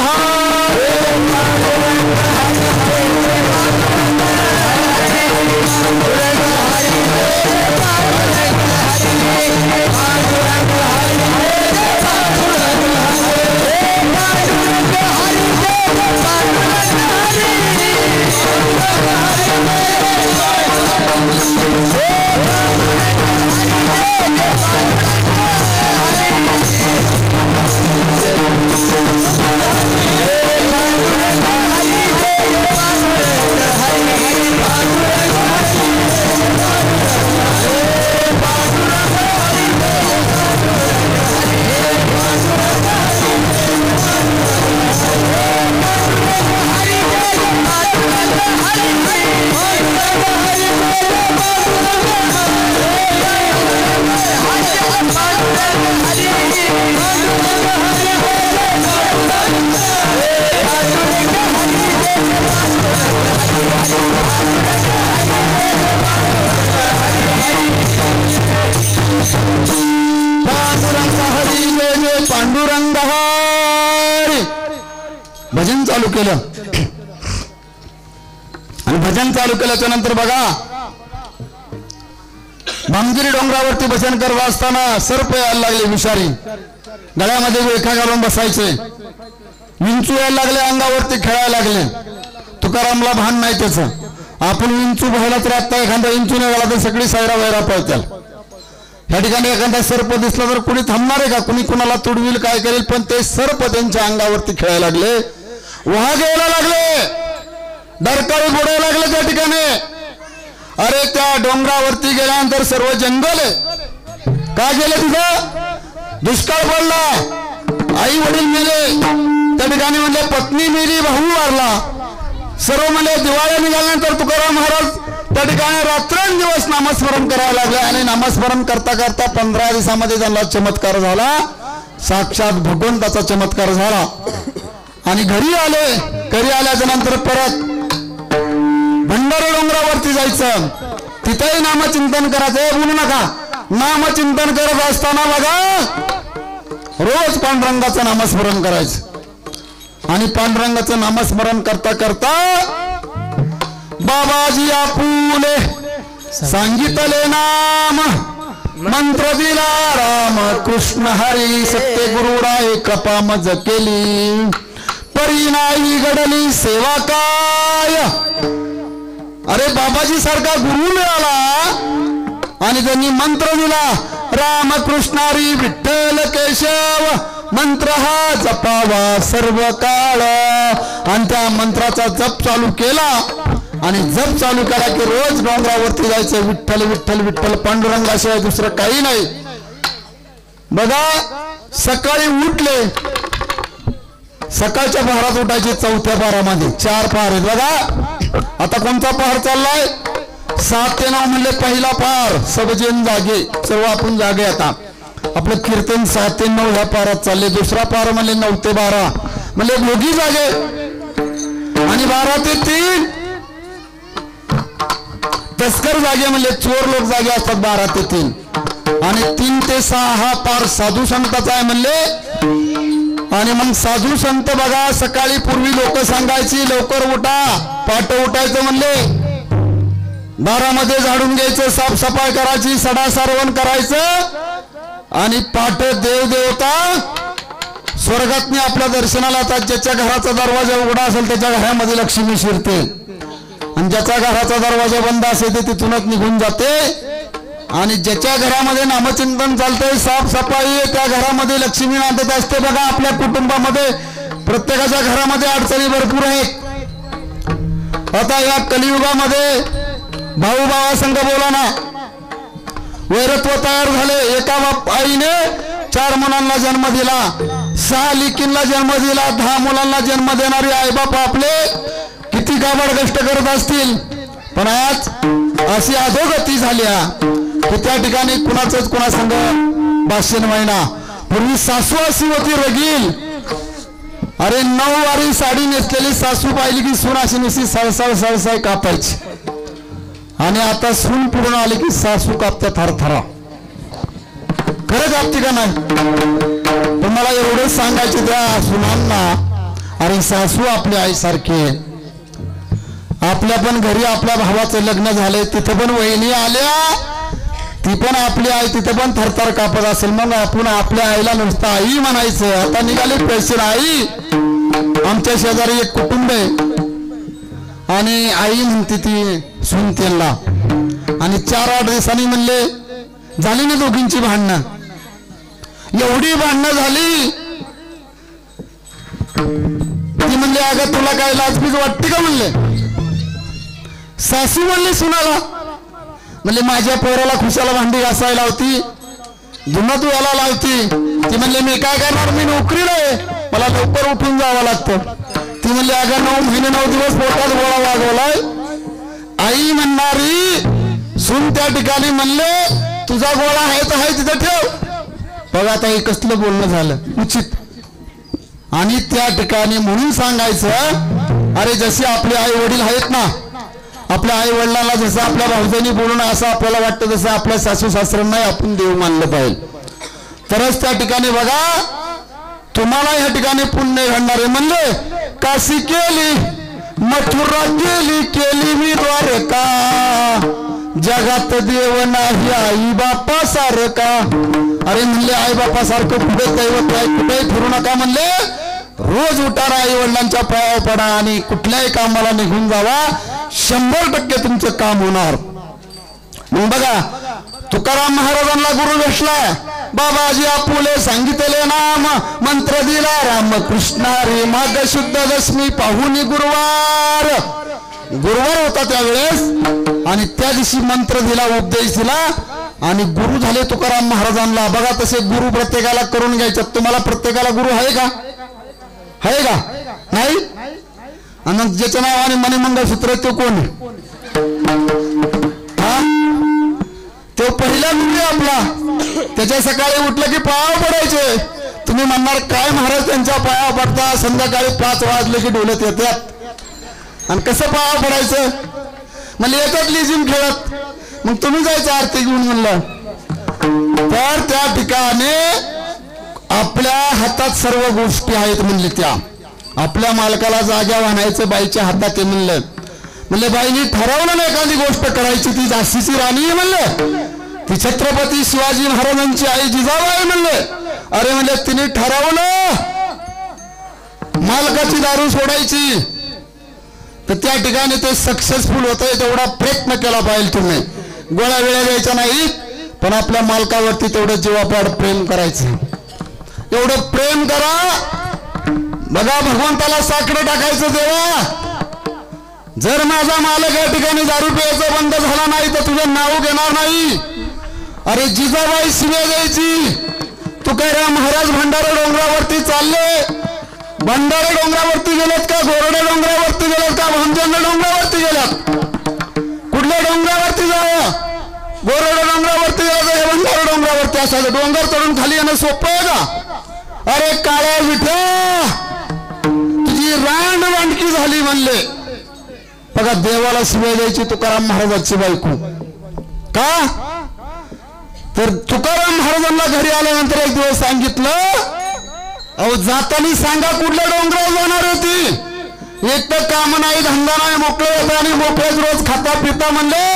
पांडुरंग हरी भजन चालू केलं. आणि भजन चालू केल्याच्या नंतर बघा भामगिरी डोंगरावरती भजन करत असताना सर्प यायला लागले, विषारी गळ्यामध्ये वेखा घालून बसायचे, विंचू यायला लागले, अंगावरती खेळायला लागले. तुकारामला भान नाही त्याचं. आपण विंचू पाहिला तर आता एखादा विंचू नाही गेला तर सगळी सायरा वैरा पळत्याल. या ठिकाणी एखादा सर्प दिसला तर कुणी थांबणार आहे का, कुणी कुणाला तुडविल, काय करेल. पण ते सर्प त्यांच्या अंगावरती खेळायला लागले, वाघ यायला लागले, डरकाळी बोडायला लागले त्या ठिकाणी. अरे त्या डोंगरावरती गेल्यानंतर सर्व जंगल आहे. का गेले तिथं? दुष्काळ पडला, आई वडील मेले त्या ठिकाणी, म्हणले पत्नी मेली, भाऊ वारला, सर्व म्हणजे दिवाळी निघाल्यानंतर तुकाराम महाराज त्या ठिकाणी रात्रंदिवस नामस्मरण करायला लागले. आणि नामस्मरण करता करता 15 दिवसामध्ये त्यांना चमत्कार झाला, साक्षात भगवंताचा चमत्कार झाला. आणि घरी आले. घरी आल्याच्या नंतर परत भंडारा डोंगरावरती जायचं. तिथेही नामचिंतन करायचं. बोलू नका. नामचिंतन करत असताना बघा रोज पांडुरंगाचं नामस्मरण करायचं. आणि पांडुरंगाचं नामस्मरण करता करता बाबाजी आपुले सांगितले नाम मंत्र दिला राम कृष्ण हरी. सत्य गुरुडाय कृपा मज केली परी नाही घडली सेवा काय. अरे बाबाजी सारखा गुरु मिळाला आणि त्यांनी मंत्र दिला राम कृष्ण हरी विठ्ठल केशव मंत्र हा जपावा सर्व काळ. आणि त्या मंत्राचा जप चालू केला आणि जप चालू करा की रोज डोंगरावरती जायचं विठ्ठल विठ्ठल विठ्ठल पांडुरंगाशिवाय दुसरं काही नाही. बघा सकाळी उठले सकाळच्या पहारात उठायचे. चौथ्या पहारामध्ये 4 पहार आहेत बघा. आता कोणता पहार चाललाय 7 ते 9 म्हणले पहिला पहार सबजन जागे सर्व आपण जागे. आता आपलं कीर्तन 7 ते 9 ह्या पहारात चालले. दुसरा पहार म्हणले 9 ते 12 म्हणले भोगी जागे. आणि 12 ते 3 तस्कर जागे म्हणले चोर लोक जागे असतात 12 ते 3. आणि 3 ते 6 हा पार साधू संताचा आहे म्हणले. आणि मग साधू संत बघा सकाळी पूर्वी लोक सांगायची लवकर उठा पाट उठायचं म्हणले. दारामध्ये झाडून घ्यायचं साफसफाई करायची सडा सारवण करायचं आणि पाट देवदेवता स्वर्गातनी आपल्या दर्शनाला येतात. ज्याच्या घराचा दरवाजा उघडा असेल त्याच्या घरामध्ये लक्ष्मी शिरते आणि ज्याच्या घराचा दरवाजा बंद असेल ते तिथूनच निघून जाते. आणि ज्याच्या घरामध्ये नामचिंतन चालतंय साफसफाई त्या घरामध्ये लक्ष्मी नांदत असते. बघा आपल्या कुटुंबामध्ये प्रत्येकाच्या घरामध्ये अडचणी भरपूर आहेत. आता या कलियुगामध्ये भाऊ भावा संघ बोला ना वैरत्व तयार झाले. एका आईने 4 मुलांना जन्म दिला 6 लेकींना जन्म दिला 10 मुलांना जन्म देणारे आईबाप आपले किती काबाड कष्ट करत असतील. पण आज अशी अधोगती झाली की त्या ठिकाणी कुणाचंच कुणासंग भाषण व्हायना. पूर्वी सासू अशी होती रगील. अरे 9 वारी साडी नेसलेली सासू पाहिली की सून अशी नुसती सळसळ कापायची. आणि आता सून पूर्ण आली की सासू कापत्या थरथरा. खरं कापते का नाही. पण मला एवढंच सांगायचे त्या सुनांना अरे सासू आपल्या आईसारखी. आपल्या पण घरी आपल्या भावाचं लग्न झालंय तिथं पण वहिनी आल्या ती पण आपली आई तिथं पण थरथर कापत असेल. मग आपण आपल्या आईला नुसतं आई म्हणायचं. आता निघाले पैसे आई. आमच्या शेजारी एक कुटुंब आहे आणि आई म्हणते ती सून त्यांना आणि 4-8 दिवसांनी म्हणले झाली ना दोघींची भांडणं. एवढी भांडणं झाली ती म्हणले अगं तुला काय लाजबीज वाटते का म्हणले. सासू म्हणली सुनाला म्हणले माझ्या पोराला खुशाला भांडी घासायला लावती धुणं धुवायला लावती. ती म्हणले मी काय करणार मी नोकरीला आहे मला लवकर उठून जावं लागतं. ती म्हणली अगं 9 महिने 9 दिवस पोटात गोळा वागवलाय. आई म्हणणारी सून त्या ठिकाणी म्हणले तुझा गोळा आहे तर आहे तिथं ठेव. बघा आता हे कसलं बोलणं झालं उचित. आणि त्या ठिकाणी म्हणून सांगायचं अरे जसे आपले आई वडील आहेत ना आपल्या आई वडिलांना जसं आपल्या भाऊजांनी बोलणं असं आपल्याला वाटतं तसं आपल्या सासू सासऱ्यांनाही आपण देव मानलं पाहिजे. तरच त्या ठिकाणी बघा तुम्हाला या ठिकाणी पुण्य घडणारे म्हणले काशी केली मथुरा केली केली मी द्वारका जगात देव नाही आई बापा सारखा. अरे म्हणले आई बापा सारखं कुठे दैवत नाही कुठेही फिरू नका म्हणले. रोज उठारा आई वडिलांच्या पायावर पडा आणि कुठल्याही कामाला निघून जावा 100% तुमचं काम होणार. मग बघा तुकाराम महाराजांना गुरु भेटला बाबाजी आपुले सांगितले नाम मंत्र दिला रामकृष्ण हरी. माघ शुद्ध दशमी पाहुणी गुरुवार होता त्यावेळेस आणि त्या दिवशी मंत्र दिला उपदेश दिला आणि गुरु झाले तुकाराम महाराजांना. बघा तसे गुरु प्रत्येकाला करून घ्यायचे. तुम्हाला प्रत्येकाला गुरु आहे का नाही. आणि ज्याच्या नावाने मणिमंगळसूत्र तो कोण तो पहिला गुरु आपला. त्याच्या सकाळी उठलं की पाया पडायचे. तुम्ही म्हणणार काय महाराज त्यांच्या पाया पडता संध्याकाळी 5 वाजले की डोलत येतात. आणि कसं पाया पडायचं म्हणजे येतात लिजिंग खेळत मग तुम्ही जायचं आरती घेऊन म्हणलं. तर त्या ठिकाणी आपल्या हातात सर्व गोष्टी आहेत म्हणले. त्या आपल्या मालकाला जाग्या वाहनायचं बाईच्या हातात आहे म्हणलं. म्हणले बाईनी ठरवलं ना एखादी गोष्ट करायची, ती झाशीची राणी आहे म्हणले, ती छत्रपती शिवाजी महाराजांची आई जिजाबाई म्हणले. अरे म्हणले तिने ठरवलं मालकाची दारू सोडायची, तर त्या ठिकाणी ते सक्सेसफुल होत आहे. तेवढा प्रयत्न केला पाहिजे तुम्ही. गोळ्या वेळा द्यायच्या नाही, पण आपल्या मालकावरती तेवढं जीवापाड प्रेम करायचं. एवढं प्रेम करा. बघा भगवंताला साकडं टाकायचं. देवा जर माझा मालक या ठिकाणी दारू प्यायचं बंद झाला नाही तर तुझं नाव घेणार नाही. अरे जिजाबाई शिव्या द्यायची. तुकाराम महाराज भंडारा डोंगरावरती चालले. भंडारा डोंगरावरती गेलेत का, गोरडे डोंगरावरती गेलेत का, भामचंद डोंगरावरती गेल्यात? कुठल्या डोंगरावरती जावं? गोरडे डोंगरावरती जायचं, भंडारा डोंगरावरती असायचं. डोंगर चढून खाली येणं सोपं आहे का? अरे काळ्या विठ्या तुझी रांड वांडकी झाली म्हणले. बघा देवाला शिव्या द्यायची तुकाराम महाराजांची बायको. का? तर तुकाराम महाराजांना घरी आल्यानंतर एक दिवस सांगितलं, अहो जातानी सांगा कुठल्या डोंगरावर जाणार होती. एक तर काम नाही, धंदा नाही, मोकळे होता आणि मोकळेच रोज खाता पिता म्हणले.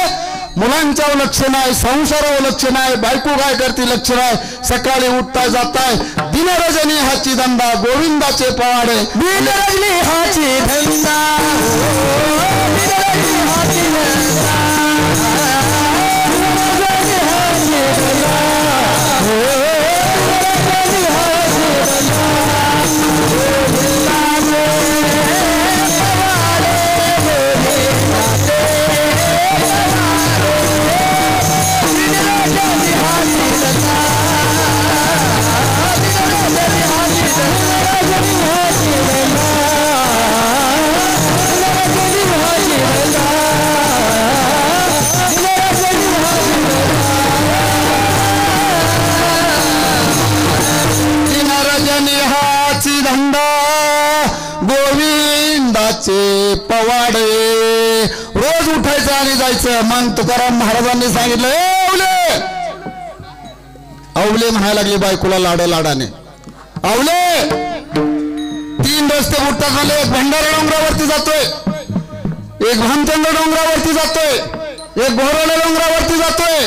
मुलांच्यावर लक्ष नाही, संसारावर लक्ष नाही, बायको काय करते लक्ष नाही. सकाळी उठताय जाताय. दिनरजनी हाची धंदा, गोविंदाचे पवाडे. दिनरजनी हाची धंदा, गोविंदाचे पवाडे. रोज उठायचं आणि जायचं. मग तुकाराम महाराजांनी सांगितलं, अवले अवले म्हणायला लागले बायकोला लाड लाडाने. अवले 3 रस्ते उठतात म्हणले. एक भंडारा डोंगरावरती जातोय, एक भामचंद डोंगरावरती जातोय, एक घोरडे डोंगरावरती जातोय.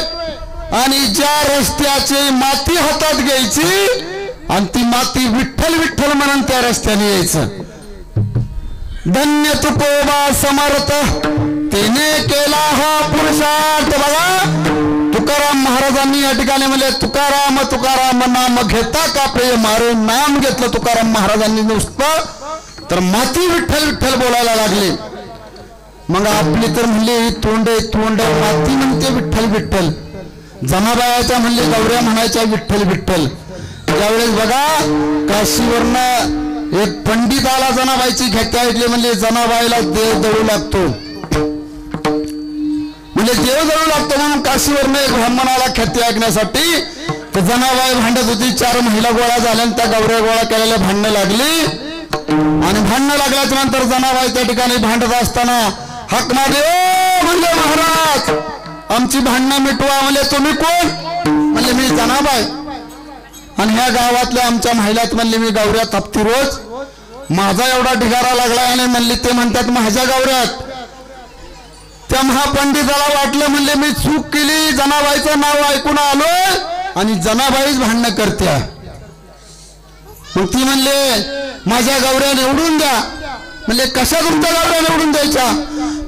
आणि ज्या रस्त्याची माती हातात घ्यायची आणि ती माती विठ्ठल विठ्ठल म्हणून त्या रस्त्याने यायचं. धन्य तुकोबा समर्थ तिने केला हा पुरुषार्थ. बघा तुकाराम महाराजांनी या ठिकाणी म्हणले, तुकाराम तुकाराम नाम घेता का प्रिय मारे. नाम घेतलं तुकाराम महाराजांनी नुसतं, तर माती विठ्ठल विठ्ठल बोलायला लागले. मग आपली तर म्हणली तोंड तोंड माती म्हणते विठ्ठल विठ्ठल. जनाबायाच्या म्हणले गौऱ्या म्हणायच्या विठ्ठल विठ्ठल. त्यावेळेस बघा काशीवरनं एक पंडित आला जनाबाईची ख्याती ऐकली. म्हणजे जनाबाईला देव दळू लागतो, म्हणजे देव दळू लागतो म्हणून काशीवरनं एक ब्राह्मणाला ख्याती ऐकण्यासाठी. तर जनाबाई भांडत होती. 4 महिला गोळा झाल्या आणि त्या गौऱ्या गोळा केलेल्या भांडणं लागली. आणि भांडणं लागल्याच्या नंतर जनाबाई त्या ठिकाणी भांडत असताना हाक मारली, ओ म्हणले महाराज आमची भांडणं मिटवा. म्हणले तुम्ही कोण? म्हणले मी जनाबाई. आणि ह्या गावातल्या आमच्या महिलात म्हणले मी गौऱ्या थापती रोज. माझा एवढा ढिगारा लागला. आणि म्हणले ते म्हणतात माझ्या गौऱ्यात. त्या महापंडिताला वाटलं म्हणले मी चूक केली, जनाबाईचं नाव ऐकून आलोय आणि जनाबाईच भांडणं करते. मग ती म्हणले माझ्या गौऱ्या निवडून द्या. म्हणले कशा तुमच्या गौऱ्या निवडून द्यायच्या?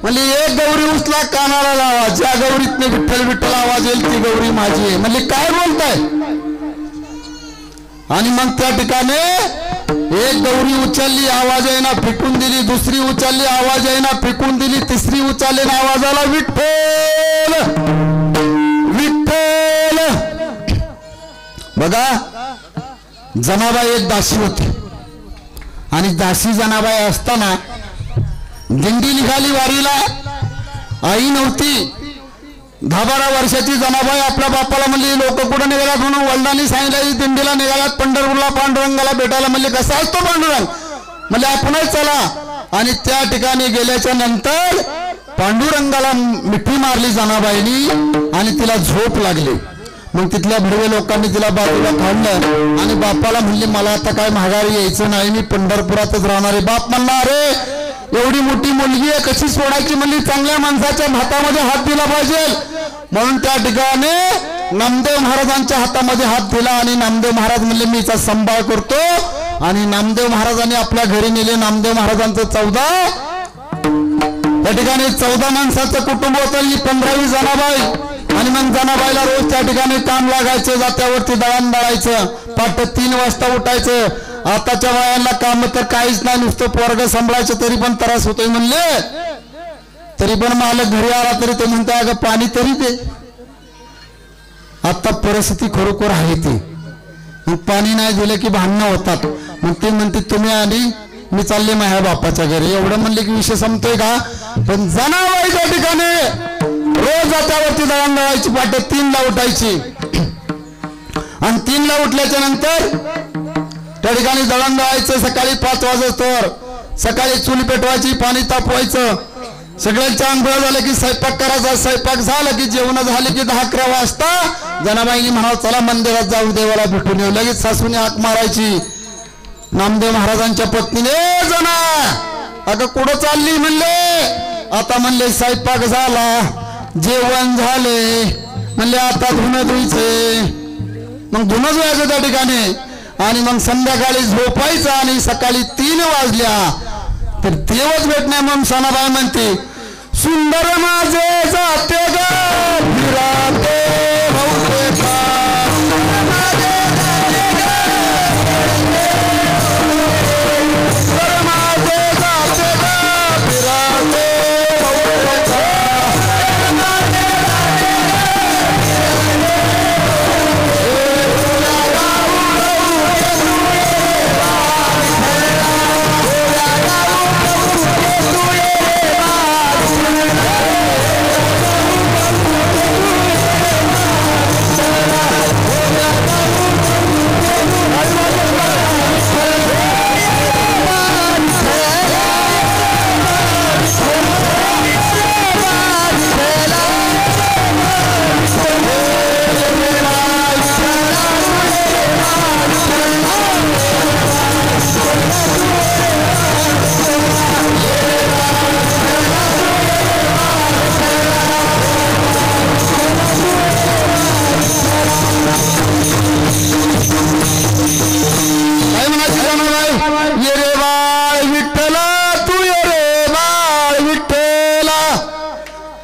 म्हणले एक गौरी उचला कानाला लावा, ज्या गौरीतने विठ्ठल विठ्ठल आवाज येईल ती गौरी माझी आहे. म्हणले काय बोलताय? आणि मग त्या ठिकाणी एक गौरी उचलली, आवाज येईना, फेकून दिली. दुसरी उचलली, आवाज येईना, फेकून दिली. तिसरी उचलली, आवाजाला विठ्ठल विठ्ठल. बघा जनाबाई एक दासी होती. आणि दासी जनाबाई असताना दिंडी निघाली वारीला. आई नव्हती. 10-12 वर्षाची जनाबाई आपल्या बापाला म्हणली लोक कुठं निघालात म्हणून वडिलांनी सांगितलं दिंडीला निघालात पंढरपूरला पांडुरंगाला भेटायला. म्हणले कसा असतो पांडुरंग? म्हणले आपणच चला. आणि त्या ठिकाणी गेल्याच्या नंतर पांडुरंगाला मिठी मारली जनाबाईनी. आणि तिला झोप लागली. मग तिथल्या भिडवे लोकांनी तिला बाजूला काढलं आणि बापाला म्हणले मला आता काय माघारी यायचं नाही, मी पंढरपुरातच राहणार आहे. बाप म्हणला अरे एवढी मोठी मुलगी आहे कशी सोडायची, म्हणली चांगल्या माणसाच्या हातामध्ये हात दिला पाहिजे. म्हणून त्या ठिकाणी नामदेव महाराजांच्या हातामध्ये हात दिला आणि नामदेव महाराज म्हणले मी हिचा सांभाळ करतो. आणि नामदेव महाराजांनी आपल्या घरी नेले. नामदेव महाराजांचं 14 त्या ठिकाणी 14 माणसाचं कुटुंब होतं. ही 15वी जनाबाई. आणि मग जनाबाईला रोज त्या ठिकाणी काम लागायचं, जात्यावरती दळण दळायचं, पहाटे 3 वाजता उठायचं. आताच्या वयांना काम तर काहीच नाही, नुसतं पोरग सांभाळायचं तरी पण त्रास होतोय म्हणले. तरी पण मालक घरी आला तरी ते म्हणते अगं पाणी तरी दे. आता परिस्थिती खरोखर आहे ती. मग पाणी नाही दिलं की भांडणं होतात. मग ते म्हणते तुम्ही आली मी चालले माझ्या बापाच्या घरी. एवढं म्हणले की विषय संपतोय का. पण जनाबाईच्या ठिकाणी रोज जात्यावरती दळण दळायची, पहाटे 3ला उठायची. आणि 3ला उठल्याच्या नंतर त्या ठिकाणी दळण दळायचं. सकाळी 5 वाजता सकाळी चूल पेटवायची, पाणी तापवायचं. सगळ्यांच्या आंघोळ झालं की स्वयंपाक करायचा. स्वयंपाक झालं की जेवण झाले की 10-11 वाजता जनाबाईंनी म्हणावं चला मंदिरात जाऊ देवाला भेटून येऊ. लगेच सासूने हाक मारायची. नामदेव महाराजांच्या पत्नीने जना अगं कुठं चालली म्हणले. आता म्हणले स्वयंपाक झाला, जेवण झाले, म्हणले आता धुणं धुयचे. मग धुणं धुवायचं त्या ठिकाणी. आणि मग संध्याकाळी झोपायचं. आणि सकाळी 3 वाजल्या तर देवच भेटणे. मग सणाबाई म्हणते सुंदर माझे जाते ग फिराते होते का.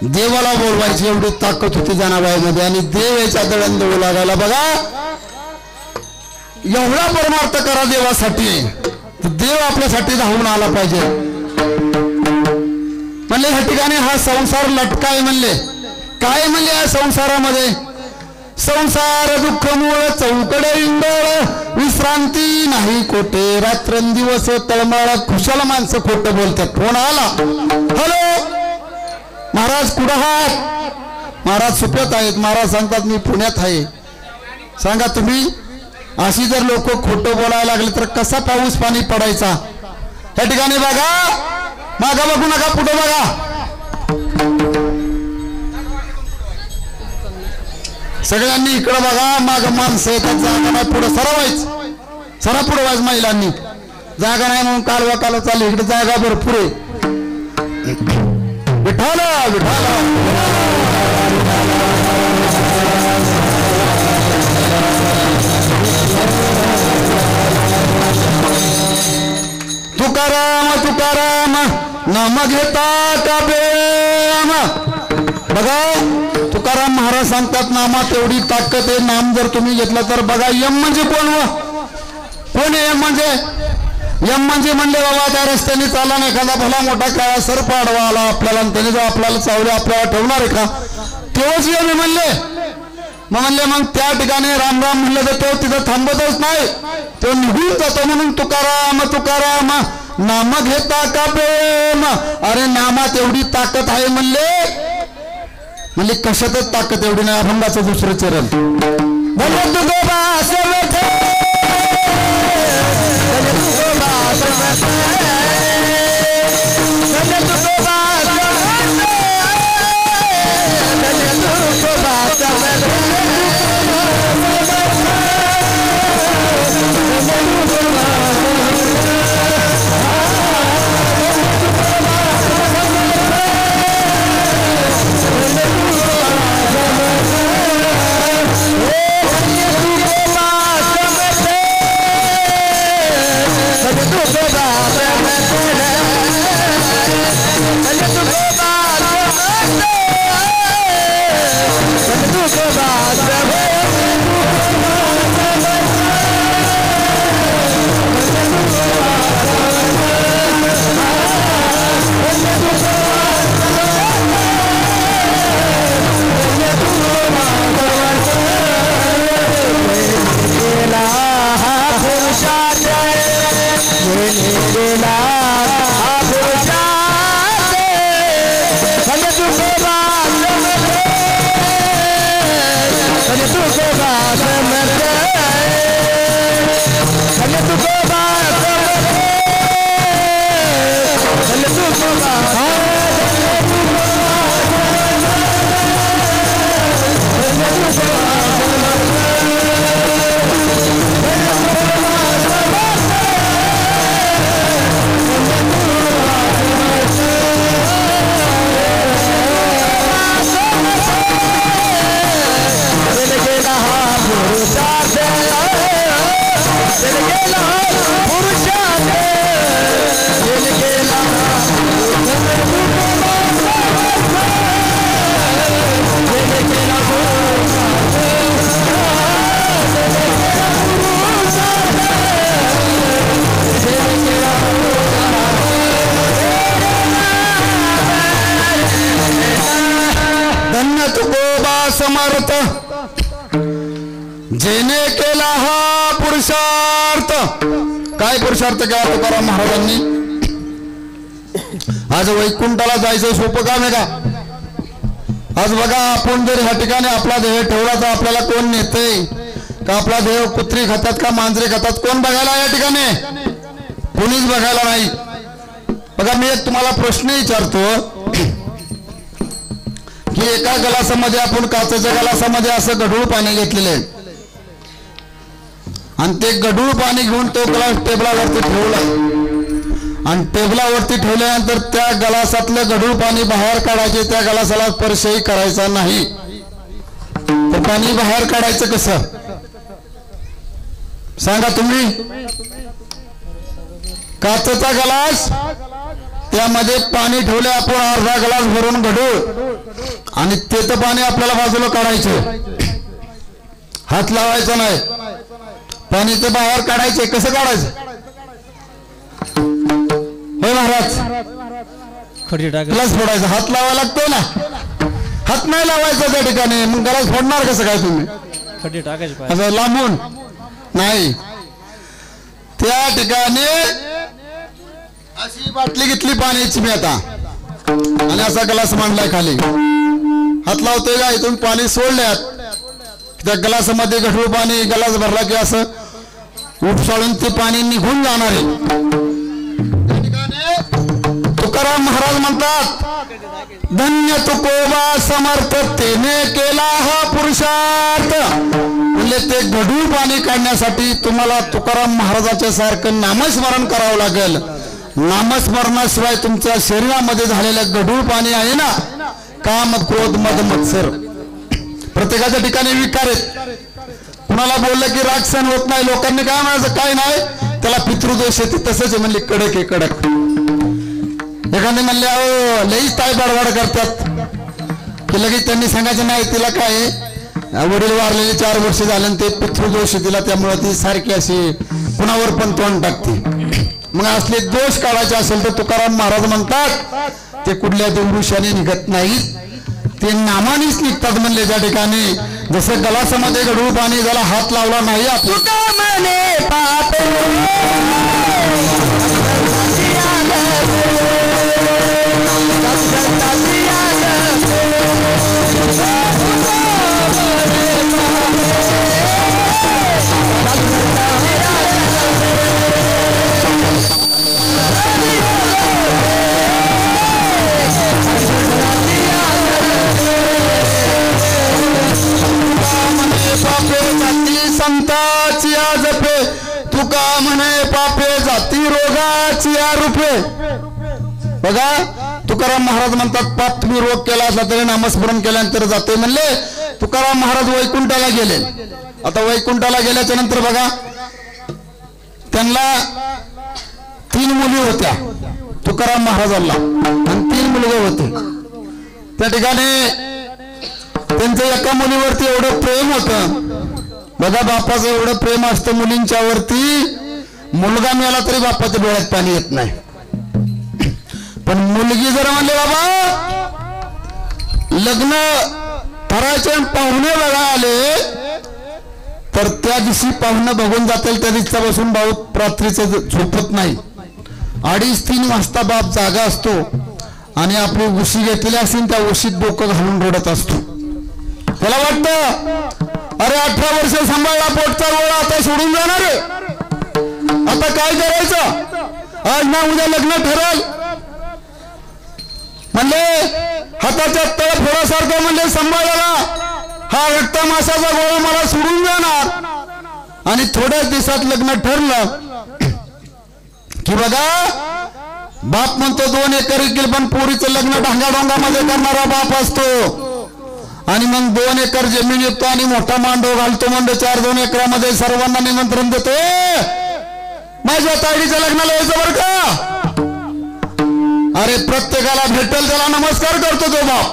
देवाला बोलवायची एवढी ताकद होती जनाबाईमध्ये. आणि देव याच्या दळण दळू लागायला. बघा एवढा परमार्थ करा देवासाठी, देव आपल्यासाठी धावून आला पाहिजे. म्हणले ह्या ठिकाणी हा संसार लटकाय म्हणले. काय म्हणले या संसारामध्ये. संसार दुःख मूळ चौकडे इंडळ, विश्रांती नाही कोठे, रात्रंदिवस तळमळ. खुशाल माणसं खोटं बोलतात. फोन आला, हॅलो महाराज कुठं आहात. महाराज सुपत आहेत. महाराज सांगतात मी पुण्यात आहे. सांगा तुम्ही अशी जर लोक खोटं बोलायला लागले तर कसा पाऊस पाणी पडायचा. त्या ठिकाणी बघा मागा बघू नका, पुढे बघा. सगळ्यांनी इकडं बघा. माग माणसं येतात, जागा नाही, पुढे सरवायचं. सरा पुढे व्हायचं. महिलांनी जागा नाही म्हणून कालवा कालवा चालली. इकडे जागा भरपूर आहे. विठाला विठाला तुकाराम तुकाराम नाम घेता का बेम. बघा तुकाराम महाराज सांगतात नामात एवढी ताकद आहे. नाम जर तुम्ही घेतलं तर बघा. यम म्हणजे कोण कोण आहे. यम म्हणजे म्हणले बाबा त्या रस्त्याने चालला नाही एखादा भला मोठा काळा सर्प आडवा आला आपल्याला, त्याने जर आपल्याला चावले आपल्याला ठेवणार आहे का. तेव्हाच यम म्हणले. मग म्हणले मग त्या ठिकाणी राम राम म्हणलं तर तो तिथं थांबतच नाही, तो निघून जातो. म्हणून तुकाराम तुकाराम नाम घेता का प्रेम. अरे नामात एवढी ताकद आहे म्हणले कशातच ताकद एवढी नाही. अभंगाचं दुसरं चरण बोलत तुकोबा समर्थ जेने केला हा पुरुषार्थ. काय पुरुषार्थ केला तुकाराम महाराजांनी? आज वैकुंठाला जायचं सोपं काम आहे का? आज बघा, आपण जर ह्या ठिकाणी आपला देह ठेवला तर आपल्याला कोण नेते का? आपला देह कुत्री खातात का मांजरे खातात? कोण बघायला या ठिकाणी? कोणीच बघायला नाही. बघा, मी एक तुम्हाला प्रश्न विचारतो की एका गलासामध्ये आपण काचेच्या गलासामध्ये असं गढूळ पाणी घेतलेले आणि ते गढूळ पाणी घेऊन तो ग्लास टेबलावरती ठेवला आणि टेबलावरती ठेवल्यानंतर त्या गलासातलं गढूळ पाणी बाहेर काढायचे. त्या गलासाला स्पर्शही करायचा नाही. तर पाणी बाहेर काढायचं कसं सांगा तुम्ही? काचेचा गलास, त्यामध्ये पाणी ठेवले आपण अर्धा ग्लास भरून गढूळ आणि ते तर पाणी आपल्याला बाजूला काढायचं, हात लावायचा नाही. पाणी ते बाहेर काढायचे. कसं काढायचं होय महाराज? ग्लास फोडायचा, हात लावायला लागतोय ना. हात नाही लावायचा त्या ठिकाणी, मग ग्लास फोडणार कसं काय तुम्ही? खडी टाकायचे असं लांबून नाही. त्या ठिकाणी अशी बाटली घेतली पाण्याची मी आता आणि असा ग्लास मांडलाय खाली. हात लावतोय का? इथून पाणी सोडल्यात त्या ग्लासामध्ये गढूळ पाणी ग्लास भरला की असं उपसाळून ते पाणी निघून जाणार आहे. तुकाराम महाराज म्हणतात, धन्य तुकोबा समर्थ तेने केला हा पुरुषार्थ. म्हणजे ते गढूळ पाणी काढण्यासाठी तुम्हाला तुकाराम महाराजाच्या सारखं नामस्मरण करावं लागेल. नामस्मरणाशिवाय तुमच्या शरीरामध्ये झालेलं गढूळ पाणी आहे ना, काम क्रोध मद मत्सर, प्रत्येकाच्या ठिकाणी विकार आहेत. कुणाला बोललं की राग सहन होत नाही. लोकांनी काय म्हणायचं? काय नाही, त्याला पितृदोष येते. तसंच म्हणले कडक आहे कडक. एखादे म्हणले अहो लईच ताई बडबड करतात की लगेच त्यांनी सांगायचं नाही तिला काय वडील वारलेले 4 वर्ष झाले ते पितृदोष तिला, त्यामुळे ती सारखी अशी कुणावर पण तोंड टाकते. मग असले दोष काढायचे असेल तर तुकाराम महाराज म्हणतात ते कुठल्या देवऋषाने निघत नाहीत, ते नामानेच निघतात. म्हणले त्या ठिकाणी जसं गलासामध्ये गढूळ पाणी झाला, हात लावला नाही आपण संताची जपे तुका म्हणे पापे जाती रोगाची रूपे. बघा, तुकाराम महाराज म्हणतात पाप तुम्ही रोग केला असला तरी नामस्मरण केल्यानंतर जाते म्हणले. तुकाराम महाराज वैकुंठाला गेले. आता वैकुंठाला गेल्याच्या नंतर बघा, त्यांना 3 मुली होत्या तुकाराम महाराजांना आणि 3 मुलगे होते. त्या ठिकाणी त्यांचं एका मुलीवरती एवढं प्रेम होतं. बघा, बापाचं एवढं प्रेम असतं मुलींच्या वरती, मुलगा मिळाला तरी बापाच्या डोळ्यात पाणी येत नाही. पण मुलगी जर म्हणले बाबा लग्न करायचे पाहुणे बघा आले तर त्या दिवशी पाहुणं बघून जातील. त्या दिवसा बसून भाऊ रात्रीचं झोपत नाही. 2:30-3 वाजता बाप जागा असतो आणि आपली उशी घेतलेली असेल त्या उशीत डोकं घालून रडत असतो. त्याला वाटतं अरे 18 वर्ष सांभाळला पोटचा गोळा, आता सोडून जाणार आहे. आता काय करायचं? आज ना उद्या लग्न ठरल म्हणले, हाताच्या तळफोडासारखं म्हणले सांभाळायला हा रक्तमासाचा गोळा मला सोडून जाणार. आणि थोड्याच दिवसात लग्न ठरलं की बघा बाप म्हणतो 2 एकर विकेल, पण पोरीचं लग्न ढांगाडोंगामध्ये करणारा बाप असतो. आणि मग 2 एकर जमीन येतो आणि मोठा मांडव घालतो. म्हणजे 4-2 एकरामध्ये सर्वांना निमंत्रण देतो, माझ्या ताईडीच्या लग्नाला यायचं बरं का. अरे प्रत्येकाला भेटेल त्याला नमस्कार करतो तो बाप.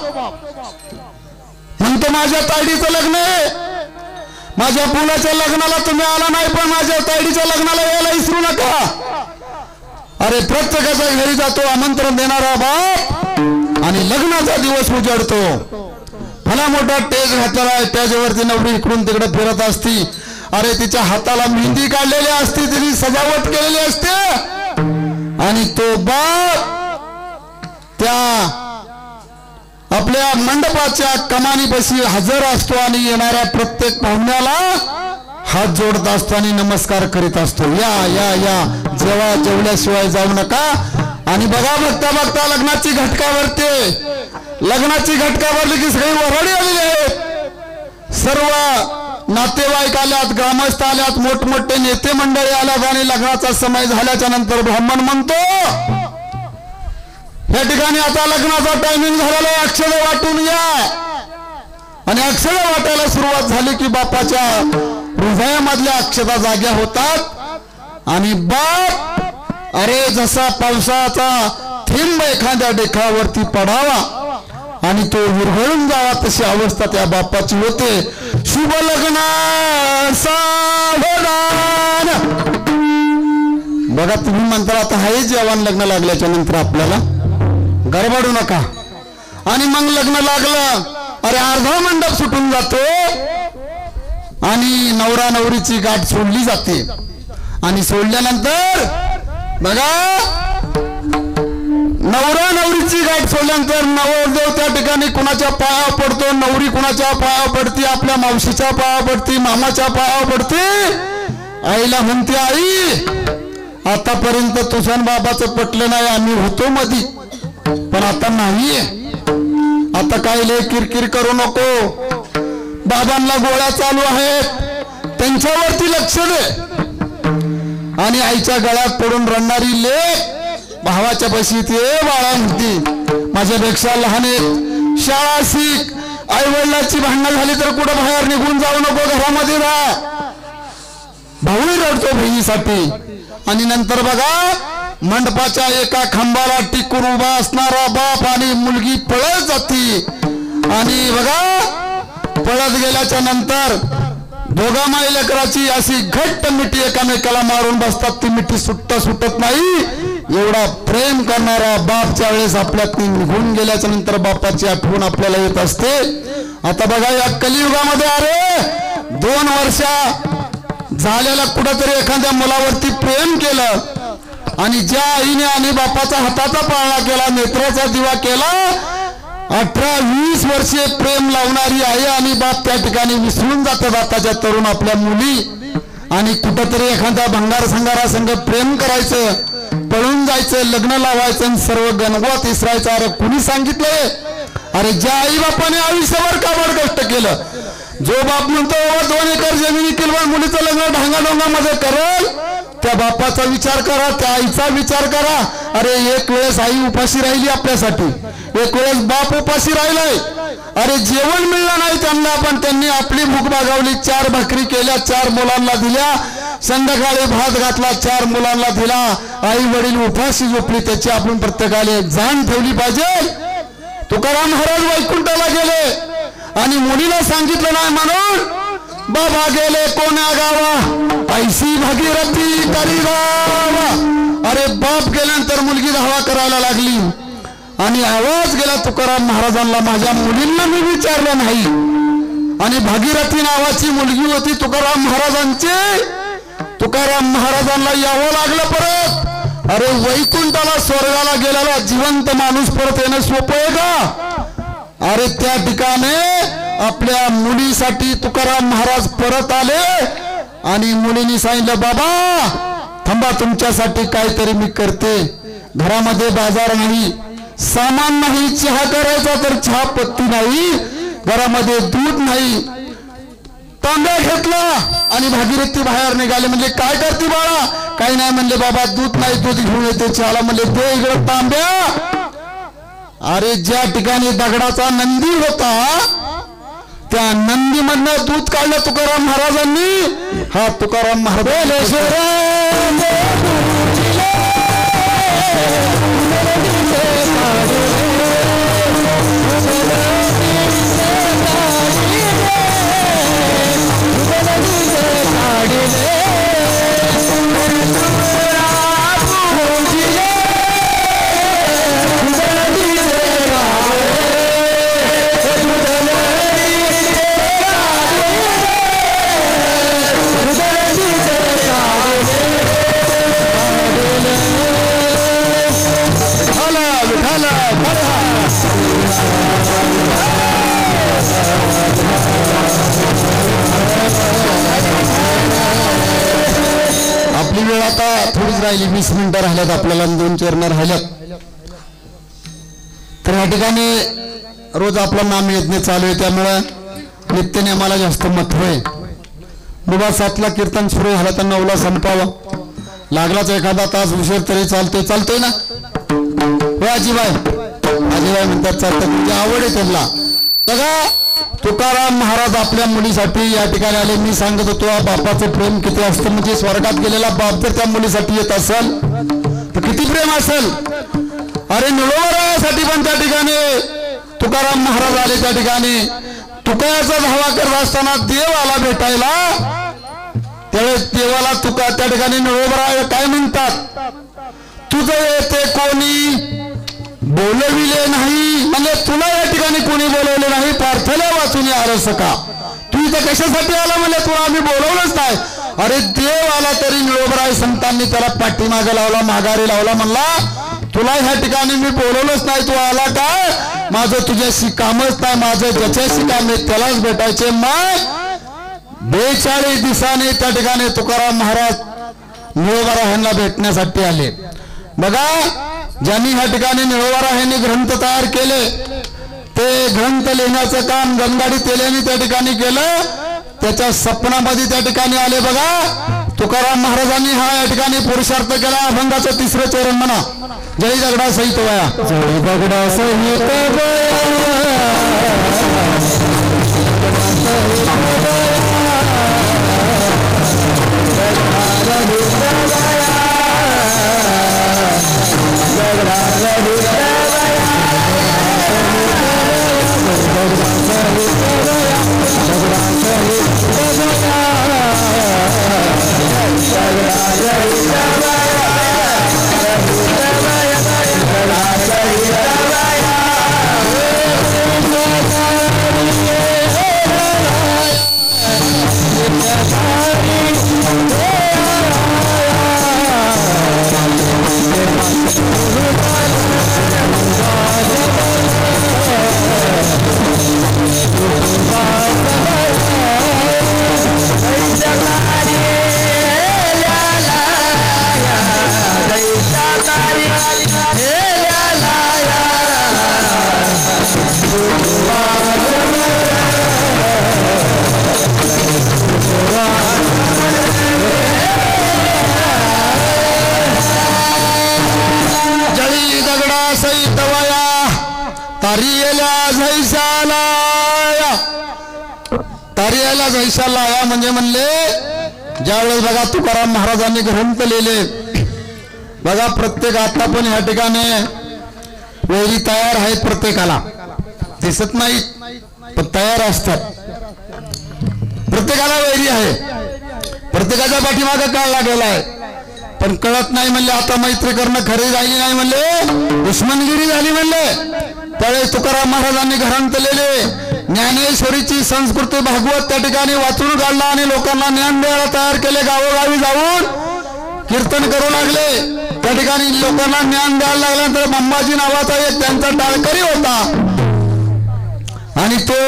म्हणतो माझ्या ताईडीचं लग्न आहे, माझ्या मुलाच्या लग्नाला तुम्ही आला नाही, पण माझ्या ताईडीच्या लग्नाला यायला विसरू नका. अरे प्रत्येकाच्या घरी जातो आमंत्रण देणारा बाप आणि लग्नाचा दिवस उजाडतो. भला मोठा टेज घातलेला आहे, त्याच्यावरती नवरी इकडून तिकडे फिरत असती. अरे तिच्या हाताला मेहंदी काढलेली असते, तिने सजावट केलेली असते. आणि तो बाप त्या आपल्या मंडपाच्या कमानीपाशी हजर असतो आणि येणाऱ्या प्रत्येक पाहुण्याला हात जोडत असतो आणि नमस्कार करीत असतो. या या या, जेव्हा जेवल्याशिवाय जाऊ नका. आणि बघा बघता बघता लग्नाची घटका भरते. लग्नाची घटका भरली की सगळी वराडी आलेली आहेत. सर्व नातेवाईक आल्यात, ग्रामस्थ आल्यात, मोठमोठे नेते मंडळी आल्यात. आणि लग्नाचा समय झाल्याच्या नंतर ब्राह्मण म्हणतो या ठिकाणी आता लग्नाचा टायमिंग झालेला, अक्षता वाटून या. आणि अक्षता वाटायला सुरुवात झाली की बापाच्या हृदयामधल्या अक्षता जाग्या होतात. आणि बाप अरे जसा पावसाचा थेंब एखाद्या डेखावरती पडावा आणि तो विरघळून जावा, तशी अवस्था त्या बापाची होते. शुभ लग्न सावधान. बघा तुम्ही म्हणता आता हाय जेवण लग्न लागल्याच्या नंतर आपल्याला गडबडू नका. आणि मग लग्न लागलं, अरे अर्धा मंडप सुटून जातो आणि नवरा नवरीची गाठ सोडली जाते. आणि सोडल्यानंतर बघा नवरा नवरीची गाठ सोडल्यानंतर नवरदेव त्या ठिकाणी कुणाच्या पाया पडतो, नवरी कुणाच्या पाया पडते, आपल्या मावशीच्या पाया पडते, मामाच्या पाया पडते. आईला म्हणते आई आतापर्यंत तुझ्या बाबाचं पटलं नाही, आम्ही होतो मधी, पण आता नाहीये. आता काय लय किरकिर करू नको, बाबांना गोळ्या चालू आहेत, त्यांच्यावरती लक्ष दे. आणि आईच्या गळ्यात पडून रडणारी लेक भावाच्या पाशी ते बाळा म्हणती माझ्यापेक्षा लहान आहेत, शाळा शिक, आई वडिलांची भांडणं झाली तर कुठं बाहेर निघून जाऊ नको, घरामध्ये राहा. भाऊही रडतो बहिणीसाठी. आणि नंतर बघा मंडपाच्या एका खांबाला टिकून उभा असणारा बाप आणि मुलगी पळत जाती. आणि बघा पळत गेल्याच्या नंतर दोघा माई लेकराची अशी घट्ट मिठी एकामेकाला मारून बसतात. ती मिठी सुटत नाही. एवढा प्रेम करणारा बाप ज्या वेळेस आपल्यात निघून गेल्याच्या नंतर बापाची आठवण आपल्याला येत असते. आता बघा या कलियुगामध्ये अरे 2 वर्ष झालेला कुठंतरी एखाद्या मुलावरती प्रेम केलं आणि ज्या आईने आणि बापाचा हाताचा पाळणा केला, नेत्राचा दिवा केला, 18-20 वर्षे प्रेम लावणारी आई आणि बाप त्या ठिकाणी विसरून जातात आताच्या तरुण आपल्या मुली. आणि कुठंतरी एखाद्या भंगार संगारा संग प्रेम करायचं, पळून जायचं, लग्न लावायचं, सर्व गणगोत इसरायचं. अरे कुणी सांगितलंय? अरे ज्या आई बापाने आयुष्यभर काबाड कष्ट केलं, जो बाप म्हणतो 2 एकर जमिनी किंवा मुलीचं लग्न ढांगाडोंगामध्ये करेल, त्या बापाचा विचार करा, त्या आईचा विचार करा. अरे एक वेळेस आई उपाशी राहिली आपल्यासाठी, एक वेळेस बाप उपाशी राहिलाय. अरे जेवण मिळलं नाही त्यांना, पण त्यांनी आपली भूक भागवली, 4 भाकरी केल्या, 4 मुलांना दिल्या, संध्याकाळी भात घातला, 4 मुलांना दिला. आई वडील उपाशी झोपली, त्याची आपण प्रत्येकाला जाण ठेवली पाहिजे. तुकाराम महाराज वैकुंठाला गेले आणि मुलीला सांगितलं नाही म्हणून बाबा गेले कोण्या गावा, ऐशी भागीरथी करी गावा. अरे बाप गेल्यानंतर मुलगी धावा करायला लागली आणि आवाज गेला तुकाराम महाराजांना, माझ्या मुलींना मी विचारलं नाही. आणि भागीरथी नावाची मुलगी होती तुकाराम महाराजांची. तुकाराम महाराजांना यावं लागलं परत. अरे वैकुंठाला स्वर्गाला गेलेला जिवंत माणूस परत येणं सोपं आहे का? अरे त्या ठिकाणी आपल्या मुलीसाठी तुकाराम महाराज परत आले आणि मुलींनी सांगितलं बाबा थांबा तुमच्यासाठी काहीतरी मी करते. घरामध्ये बाजार नाही, सामान नाही, चहा करायचा तर चहा पत्ती नाही, घरामध्ये दूध नाही. तांब्या घेतला आणि भागीरथी बाहेर निघाले. म्हणजे काय करते बाळा? काही नाही म्हणले बाबा दूध नाही, दूध घेऊन येते चहाला. म्हणले दे इकडं तांब्या. अरे ज्या ठिकाणी दगडाचा नंदी होता त्या नंदी मधनं दूध काढलं तुकाराम महाराजांनी. हा तुकाराम महाराज आपली वेळ आता थोडीच राहिली, 20 मिनिटं राहिल्यात आपल्याला, 2 चरण राहिल्यात. तर या ठिकाणी रोज आपलं नाम यज्ञ चालू आहे, त्यामुळं नित्यने आम्हाला जास्त महत्व आहे. बाबा 7ला कीर्तन सुरू झालं तर 9ला संपावं. लागलाच एखादा तास उशीर तरी चालतोय ना. हो आजीबाई म्हणतात चालतं, तुझी आवड आहे त्यांना. बघा तुकाराम महाराज आपल्या मुलीसाठी या ठिकाणी आले. मी सांगत होतो बापाचं प्रेम किती असतं. म्हणजे स्वर्गात गेलेला बाप जर त्या मुलीसाठी येत असेल तर किती प्रेम असेल. अरे निळोबारायासाठी पण त्या ठिकाणी तुकाराम महाराज आले. त्या ठिकाणी तुकाराचा धावा करत असताना देव आला भेटायला. त्यावेळेस देवाला तुका त्या ठिकाणी निळोबाराय काय म्हणतात, तुझं येते कोणी बोलविले नाही. म्हणजे तुला या ठिकाणी कोणी बोलवले नाही, पार्थला वाचून आरस का. तू इथं कशासाठी आला म्हणजे तुला आम्ही बोलवलंच नाही. अरे देव आला तरी निळोबराय संतांनी त्याला पाठीमागे लावला, माघारी लावला. म्हणला तुला ह्या ठिकाणी मी बोलवलंच नाही, तू आला काय, माझं तुझ्याशी कामच नाही, माझं ज्याच्याशी काम आहे त्यालाच भेटायचे. मग 42 दिवसांनी त्या ठिकाणी तुकाराम महाराज निळोबारायांना भेटण्यासाठी आले. बघा ज्यांनी ह्या ठिकाणी निळोबारायांनी ग्रंथ तयार केले ते ग्रंथ लिहिण्याचं काम गंगाडी तेल्याने त्या ठिकाणी केलं. त्याच्या स्वप्नामध्ये त्या ठिकाणी आले. बघा तुकाराम महाराजांनी हा या ठिकाणी पुरुषार्थ केला. अभंगाचं 3रं चरण म्हणा. जय दगडा सहित वया, जय दगडा सहित तारियाला जैशाला या म्हणजे म्हणले ज्यावेळेस बघा तुकाराम महाराजांनी ग्रंथ लिहिले. बघा प्रत्येक आता पण या ठिकाणी वैरी तयार आहेत, प्रत्येकाला दिसत नाही पण तयार असतात. प्रत्येकाला वैरी आहे, प्रत्येकाच्या पाठीमागे काळ लागलेला आहे, पण कळत नाही. म्हणले आता मैत्री करणं खरी झाली नाही, म्हणले दुश्मनगिरी झाली. म्हणले त्यावेळेस तुकाराम महाराजांनी ग्रंथ लिहिले. ज्ञानेश्वरीची संस्कृती भागवत त्या ठिकाणी वाचून काढला आणि लोकांना ज्ञान द्यायला तयार केले. गावोगावी जाऊन कीर्तन करू लागले. त्या ठिकाणी लोकांना ज्ञान द्यायला लागल्यानंतर अंबाजी नावाचा एक त्यांचा टाळकरी होता आणि तो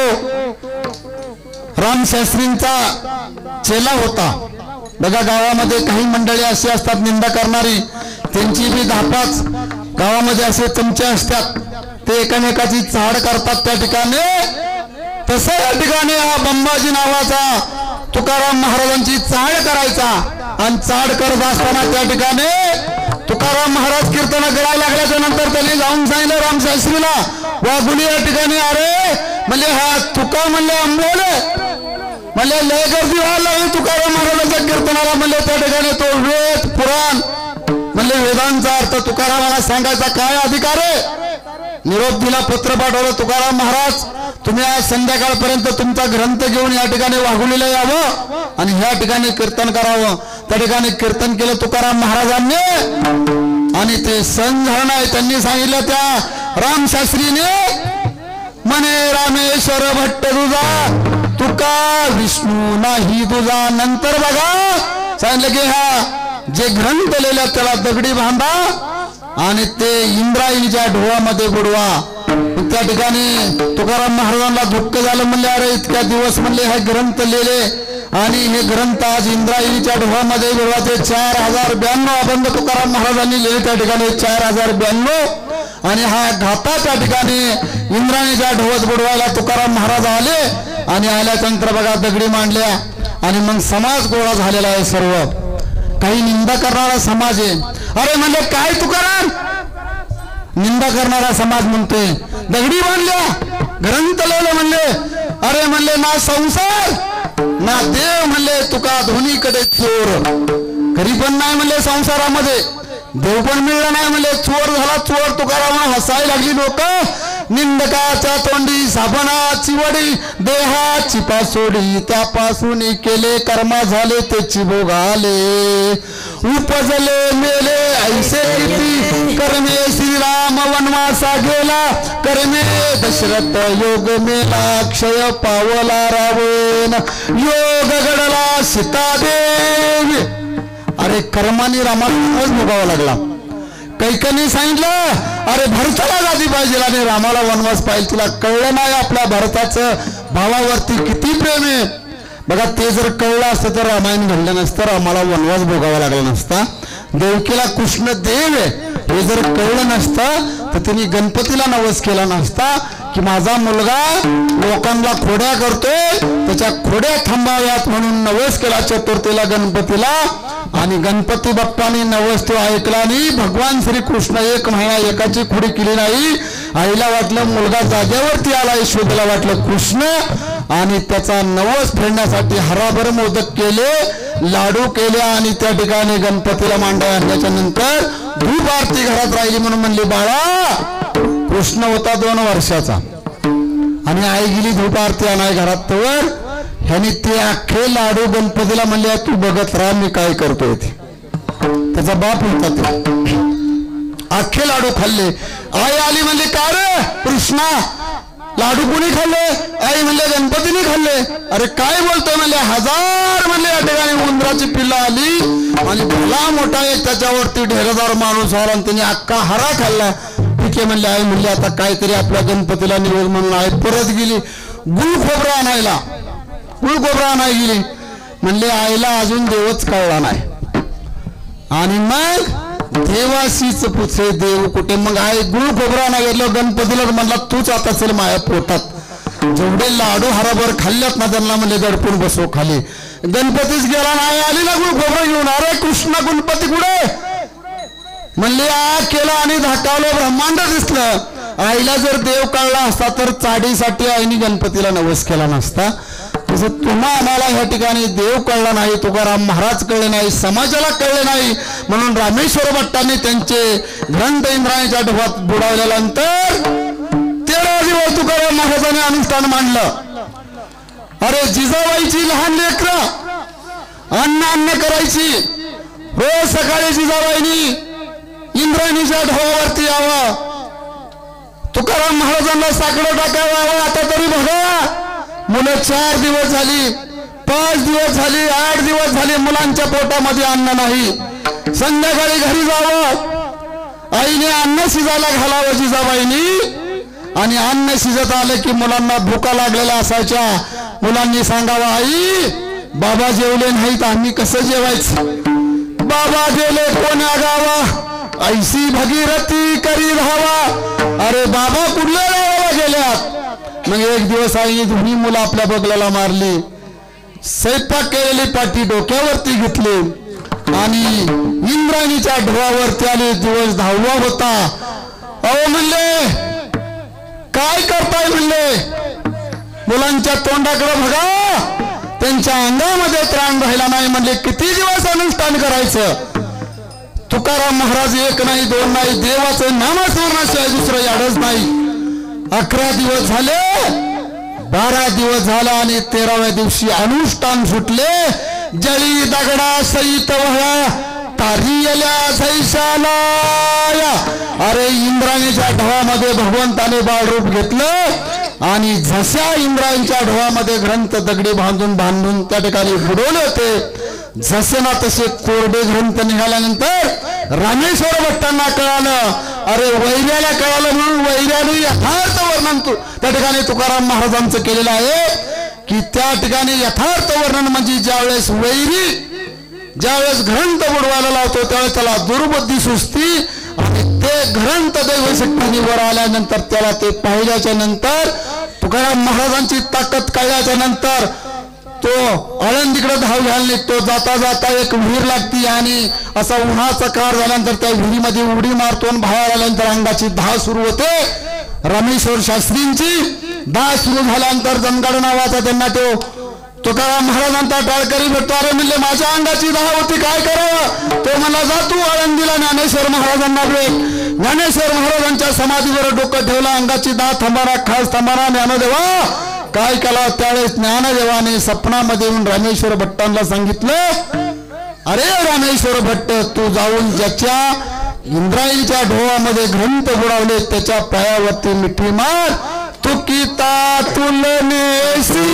रामशास्त्रींचा चेला होता बघा. गावामध्ये काही मंडळी अशी असतात निंदा करणारी, त्यांची बी 10-5 गावामध्ये असे चमचे असतात, ते एकमेकाची चाड करतात त्या ठिकाणी. तसं या ठिकाणी हा बंबाजी नावाचा तुकाराम महाराजांची चाड करायचा. आणि चाड करत असताना त्या ठिकाणी तुकाराम महाराज कीर्तन करायला लागल्याच्या नंतर त्यांनी जाऊन सांगितलं रामशास्त्रीला, वाघुली या ठिकाणी अरे म्हणजे हा तुका म्हणले आंबोले म्हणले लय गर्दी व्हायला लागली तुकाराम महाराजांच्या कीर्तनाला. म्हणले त्या ठिकाणी तो वेद पुराण म्हणले वेदांचा अर्थ तुकारामाला सांगायचा काय अधिकार आहे. निरोप दिला, पत्र पाठवलं, तुकाराम महाराज तुम्ही आज संध्याकाळपर्यंत तुमचा ग्रंथ घेऊन या ठिकाणी वाघुलीला यावं आणि ह्या ठिकाणी कीर्तन करावं. त्या ठिकाणी कीर्तन केलं तुकाराम महाराजांनी आणि ते सण झालं नाही. त्यांनी सांगितलं त्या रामशास्त्रीने म्हणे रामेश्वर भट्ट तुझा तुका विष्णू नाही तुझा. नंतर बघा सांगितलं की हा जे ग्रंथ लिहिला त्याला दगडी बांधा आणि ते इंद्रायणीच्या ढोळामध्ये बुडवा. त्या ठिकाणी तुकाराम महाराजांना दुःख झालं. म्हणले अरे इतक्या दिवस म्हणले हे ग्रंथ लिहिले आणि हे ग्रंथ आज इंद्रायणीच्या ढोळामध्ये बुडवा. ते 4092 अभंग तुकाराम महाराजांनी लिहिले त्या ठिकाणी 4092. आणि हा घाता त्या ठिकाणी इंद्रायणीच्या ढोळात बुडवायला तुकाराम महाराज आले आणि आल्यानंतर बघा दगडी मांडल्या आणि मग समाज गोळा झालेला आहे. सर्व काही निंदा करणारा समाज आहे. अरे म्हणले काय तुकाराम, निंदा करणारा समाज म्हणतोय दगडी बांधल्या ग्रंथ लिहिले म्हणले. अरे म्हणले ना संसार ना देव म्हणले तुका दोन्हीकडे चोर. घरी पण नाही म्हणले संसारामध्ये, देव पण मिळला नाही म्हणले. चोर झाला चोर. तुकाराम हसायला लागली लोक. निंदकाच्या तोंडी साबणाची वडी देहाची पासोडी त्यापासून केले कर्मा झाले त्याची भोगाले. उपजले मेले ऐसे किती कर्मे श्रीराम वनवासा गेला कर्मे दशरथ योग मेला क्षय पावला रावण योग घडला सीतादेवी. अरे कर्माने रामाला भोगावा लागला. कैकनी सांगितलं अरे भरताला गादी पाहिजे आणि रामाला वनवास पाहिजे. तुला कळलं नाही आपल्या भरताचं भावावरती किती प्रेम आहे. बघा ते जर कळलं असतं तर रामायण घडलं नसतं, रामाला वनवास भोगावा लागला नसता. देवकीला कृष्ण देव आहे हे जर कळलं नसतं तर त्यांनी गणपतीला नवस केला नसता की माझा मुलगा लोकांना खोड्या करतोय त्याच्या खोड्या थांबाव्यात म्हणून नवस केला चतुर्थीला गणपतीला. आणि गणपती बाप्पाने नवस तो ऐकला नाही. भगवान श्रीकृष्ण 1 महिना एकाची खोडी केली नाही. आईला वाटलं मुलगा जागेवरती आला, यशोदेला वाटलं कृष्ण. आणि त्याचा नवस फेडण्यासाठी हराभर मोदक केले, लाडू केले आणि त्या ठिकाणी गणपतीला मांडा आणल्याच्या नंतर धूप आरती घरात राहिली. म्हणून म्हणले बाळा कृष्ण होता 2 वर्षाचा आणि आई गेली धूप आरती आणाय घरात. तर ह्यानी ते अख्खे लाडू गणपतीला म्हणले तू बघत राहा मी काय करतोय ते. त्याचा बाप होता ते. अख्खे लाडू खाल्ले. आई आली म्हणले का रे कृष्णा लाडू कोणी खाल्ले. आई म्हणले गणपतीने खाल्ले. अरे काय बोलतोय म्हणले 1000 म्हणले या ठिकाणी उंदराची पिल्ला आली आणि भला मोठा एक त्याच्यावरती ढेरदार माणूस आला आणि त्यांनी अख्खा हरा खाल्ला. ठीक आहे म्हणले. आई म्हणले आता काहीतरी आपल्या गणपतीला निवेद म्हणून आई परत गेली गुळ खोबरं आणायला. गुळ खोबरं आणाय गेली. म्हणले आईला अजून देवच कळला नाही. आणि मग देवाशीच पुछे देव कुठे. मग आई गुळ खोबरं आणाय गेलं गणपतीला म्हणला तूच आता चल माया पोटात. जेवढे लाडू हराभर खाल्ल्यात ना त्यांना म्हणले दडपून बसव खाली. गणपतीच गेला नाही. आली ना गुळ खोबरं घेऊन. अरे कृष्ण गणपती कुठे म्हणले आ केला आणि धाकावलं ब्रह्मांड दिसलं. आईला जर देव कळला असता तर चाडीसाठी आईने गणपतीला नवस केला नसता. तसं तुम्हा आम्हाला ह्या ठिकाणी देव कळला नाही, तुकाराम महाराज कळले नाही, समाजाला कळले नाही. म्हणून रामेश्वर भट्टांनी त्यांचे ग्रंथ इंद्रायणीच्या ढोबात बुडवल्यानंतर 13 दिवस तुकाराम महाराजांनी अनुष्ठान मांडलं. अरे जिजाबाईची लहान लेकरं अन्न करायची. रोज सकाळी जिजाबाईनी इंद्रायणीच्या ढोबावरती यावं, तुकाराम महाराजांना साकडं टाकावं. आता तरी बघा मुलं 4 दिवस झाली, 5 दिवस झाली, 8 दिवस झाले मुलांच्या पोटामध्ये अन्न नाही. संध्याकाळी घरी जावं, आईने अन्न शिजायला घालावं जिजाबाईनी. आणि अन्न शिजत आलं की मुलांना भुका लागलेल्या असायच्या. मुलांनी सांगावा, आई बाबा जेवले नाहीत, आम्ही कसं जेवायचं? बाबा गेले कोण्या गावा, ऐसी भगीरथी करी धावा. अरे बाबा कुठल्या गावाला गेल्यात? मग एक दिवस आई दोन्ही मुलं आपल्या बगलाला मारली, स्वयंपाक केलेली पाटी डोक्यावरती घेतली आणि इंद्रायणीच्या ढोळावरती आले. दिवस 10वा होता. अहो म्हणले काय करताय? म्हणले मुलांच्या तोंडाकडे बघा, त्यांच्या अंगामध्ये त्राण राहिला नाही. म्हणले किती दिवस अनुष्ठान करायचं? तुकाराम महाराज एक नाही दोन नाही, देवाचं नामस्मरणाशिवाय दुसरं याडच नाही. 11 दिवस झाले, 12 दिवस झाला आणि 13व्या दिवशी अनुष्ठान सुटले. जळी दगडा सहित वह्या तारियल्या सैशालाया. अरे इंद्रायणीच्या ढवामध्ये भगवंताने बाळरूप घेतलं आणि जशा इंद्रायणीच्या ढवामध्ये ग्रंथ दगडी बांधून त्या ठिकाणी बुडवले होते, जसे ना तसे कोरडे ग्रंथ निघाल्यानंतर रामेश्वर भट्टांना कळालं. अरे वैर्याला कळालं म्हणून वैर्याने यथार्थ वर्णन त्या ठिकाणी तुकाराम महाराजांचं केलेलं आहे की त्या ठिकाणी यथार्थ वर्णन म्हणजे ज्यावेळेस वैरी ज्यावेळेस ग्रंथ बुडवायला लावतो त्यावेळेस त्याला दुर्बुद्धी सुचती आणि ते ग्रंथ दैवशक्तीने वर आल्यानंतर त्याला ते पाहिल्याच्या नंतर तुकाराम महाराजांची ताकद कळल्याच्या नंतर तो आळंदीकडे धाव घ्यायला निघतो. जाता जाता एक विहीर लागती आणि असा उन्हाचा कार झाल्यानंतर त्या विहिरीमध्ये उडी मारतो आणि बाहेर आल्यानंतर अंगाची धाव सुरू होते. रामेश्वर शास्त्रींची धाव सुरू झाल्यानंतर जनगड नावाचा त्यांना तो तुकाराम महाराजांचा टाळकरी भेटतो. अरे म्हणले माझ्या अंगाची धाव होती, काय करावं? तो म्हणला जा तू आळंदीला ज्ञानेश्वर महाराजांना भेट. ज्ञानेश्वर महाराजांच्या समाधीवर डोकं ठेवलं, अंगाची धाव थांबारा खास थांबारा. ज्ञानदेवा काय केला? त्यावेळेस ज्ञानदेवाने सपनामध्ये येऊन रामेश्वर भट्टांना सांगितलं, अरे रामेश्वर भट्ट तू जाऊन ज्याच्या इंद्रायणीच्या ढोळामध्ये ग्रंथ बुडवले त्याच्या पायावरती मिठी मार. तुकिता तुलनेसी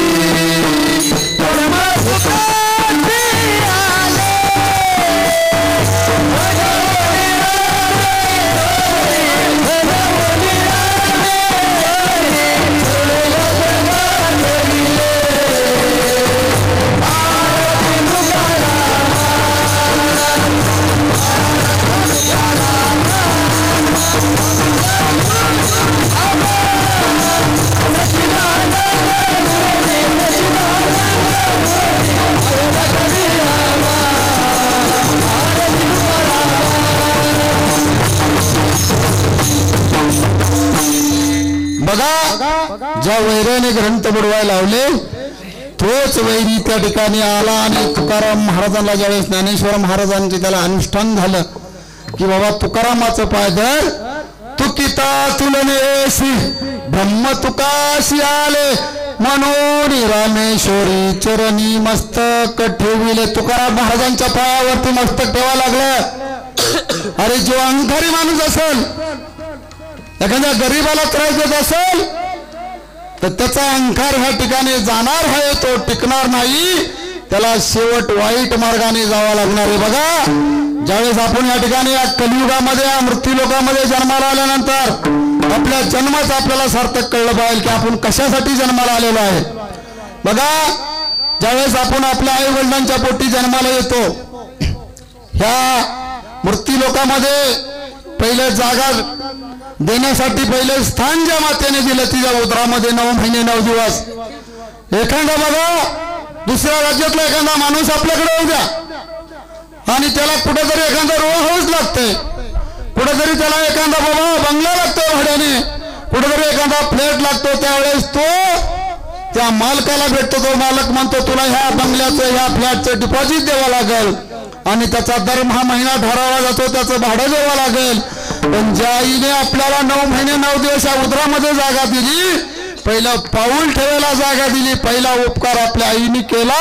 ज्या वैर्याने ग्रंथ बुडवायला लावले तोच वैरी त्या ठिकाणी आला आणि तुकाराम महाराजांना ज्यावेळेस ज्ञानेश्वर महाराजांचे त्याला अनुष्ठान झालं की बाबा तुकारामाचं पायदर तुकिता तुलनेसी ब्रह्म तुकाशी आले मनोनी रामेश्वरी चरणी मस्तक ठेविले. तुकाराम महाराजांच्या पायावरती मस्तक ठेवा लागलं. अरे जो अहंकारी माणूस असेल, एखाद्या गरीबाला त्रास देत असेल तर त्याचा अहंकार ह्या ठिकाणी जाणार आहे, तो टिकणार नाही, त्याला शेवट वाईट मार्गाने जावं लागणार आहे. बघा ज्यावेळेस आपण या ठिकाणी या कलियुगामध्ये या मृत्यूलोकामध्ये जन्माला आल्यानंतर आपल्या जन्माचं आपल्याला सार्थक कळलं पाहिजे की आपण कशासाठी जन्माला आलेलो आहे. बघा ज्यावेळेस आपण आपल्या आई वडिलांच्या पोटी जन्माला येतो, ह्या मृत्यूलोकामध्ये पहिले जागा देण्यासाठी पहिले स्थान ज्या मातेने दिलं तिच्या उदरामध्ये 9 महिने 9 दिवस. एखादा बघा दुसऱ्या राज्यातला एखादा माणूस आपल्याकडे येऊ द्या आणि त्याला कुठेतरी एखादा रो हाऊस लागते, कुठेतरी त्याला एखादा बाबा बंगला लागतो भाड्याने, कुठेतरी एखादा फ्लॅट लागतो. त्यावेळेस तो त्या मालकाला भेटतो. तो मालक म्हणतो तुला ह्या बंगल्याचं ह्या फ्लॅटचं डिपॉझिट द्यावं लागेल आणि त्याचा दरमहा महिना ठरवला जातो, त्याचं भाडं द्यावं लागेल. पण ज्या आईने आपल्याला 9 महिने 9 दिवस या उदरामध्ये जागा दिली, पहिलं पाऊल ठेवायला जागा दिली, पहिला उपकार आपल्या आईने केला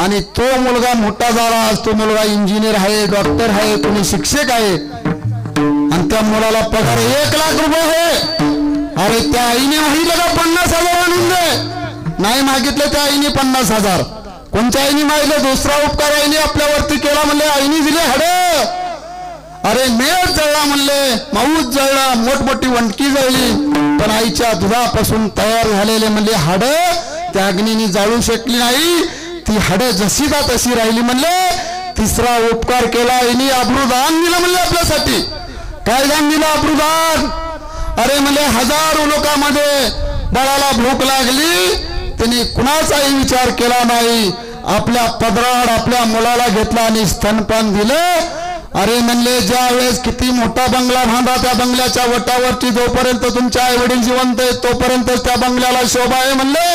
आणि तो मुलगा मोठा झाला. आज तो मुलगा इंजिनियर आहे, डॉक्टर आहे, कोणी शिक्षक आहे आणि त्या मुलाला पगार 1 लाख रुपये आहे. अरे त्या आईने मागितलं का 50,000 आणून दे? नाही मागितलं त्या आईने 50,000. कोणत्या आईने मागितलं? दुसरा उपकार आईने आपल्यावरती केला म्हणले आईने दिले हाडं. अरे मेळ जळला म्हणले, माऊस जळला, मोठमोठी वंटकी जळली, पण आईच्या दुधापासून तयार झालेले म्हणले हाडं त्या अग्नीने जाळू शकली नाही, ती हाडं जशीदा तशी राहिली. म्हणले तिसरा उपकार केला यांनी, अब्रुदान दिलं म्हणले आपल्यासाठी. काय दान दिलं? अब्रुदान. अरे म्हणले हजारो लोकांमध्ये बाळाला भूक लागली, त्यांनी कुणाचाही विचार केला नाही, आपल्या पदराड आपल्या मुलाला घेतला आणि स्तनपान दिलं. अरे म्हणले ज्या वेळेस किती मोठा बंगला बांधा, त्या बंगल्याच्या वटावरती जोपर्यंत तुमचे आई वडील जिवंत आहेत तोपर्यंत त्या बंगल्याला शोभा आहे. म्हणले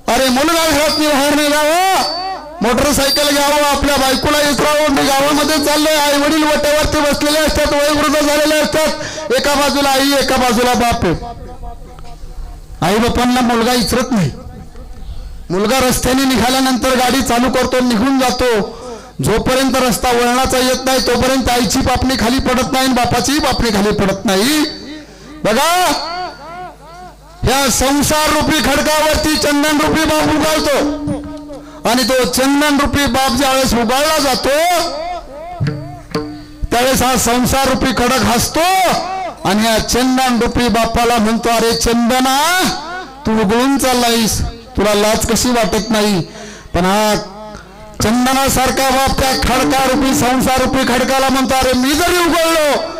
अरे मुलगा घरात बाहेर नाही जावं, मोटरसायकल घ्यावं, आपल्या बायकोला विचारावं, मी गावामध्ये चाललोय. आई वडील वट्यावरती बसलेले असतात, वयोवृद्ध झालेले असतात, एका बाजूला आई एका बाजूला बाप आहे. आई बापांना मुलगा विचारत नाही. मुलगा रस्त्याने निघाल्यानंतर गाडी चालू करतो, निघून जातो. जोपर्यंत रस्ता वळणाचा येत नाही तोपर्यंत आईची पापणी खाली पडत नाही, बापाची पापणी खाली पडत नाही. बघा ह्या संसार रूपी खडकावरती चंदन रूपी बाप उगाळतो आणि तो चंदन रूपी बाप ज्यावेळेस उगाळला जातो त्यावेळेस हा संसार रूपी खडक हसतो आणि या चंदन रूपी बापाला म्हणतो, अरे चंदना तू उगळून चाललायस, तुला लाज कशी वाटत नाही. पण हा चंदनासारखा बाप त्या खडका रूपी संसार रूपी खडकाला म्हणतो, अरे मी जरी उगळलो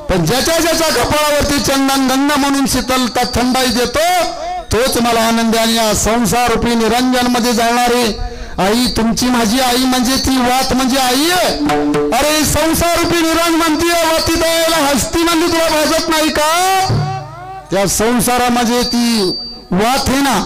पण ज्याच्या ज्याच्या कपाळावरती चंदन गंगा म्हणून शीतलता थंडाई देतो तोच मला आनंद. आणि या संसार रूपी निरंजन मध्ये जाणारी आई तुमची माझी आई म्हणजे ती वात म्हणजे आई आहे. अरे संसार रूपी निरंजन म्हणतीये वाती द्यायला हस्ती म्हणजे तुला भाजत नाही का? त्या संसारामध्ये ती वात आहे ना,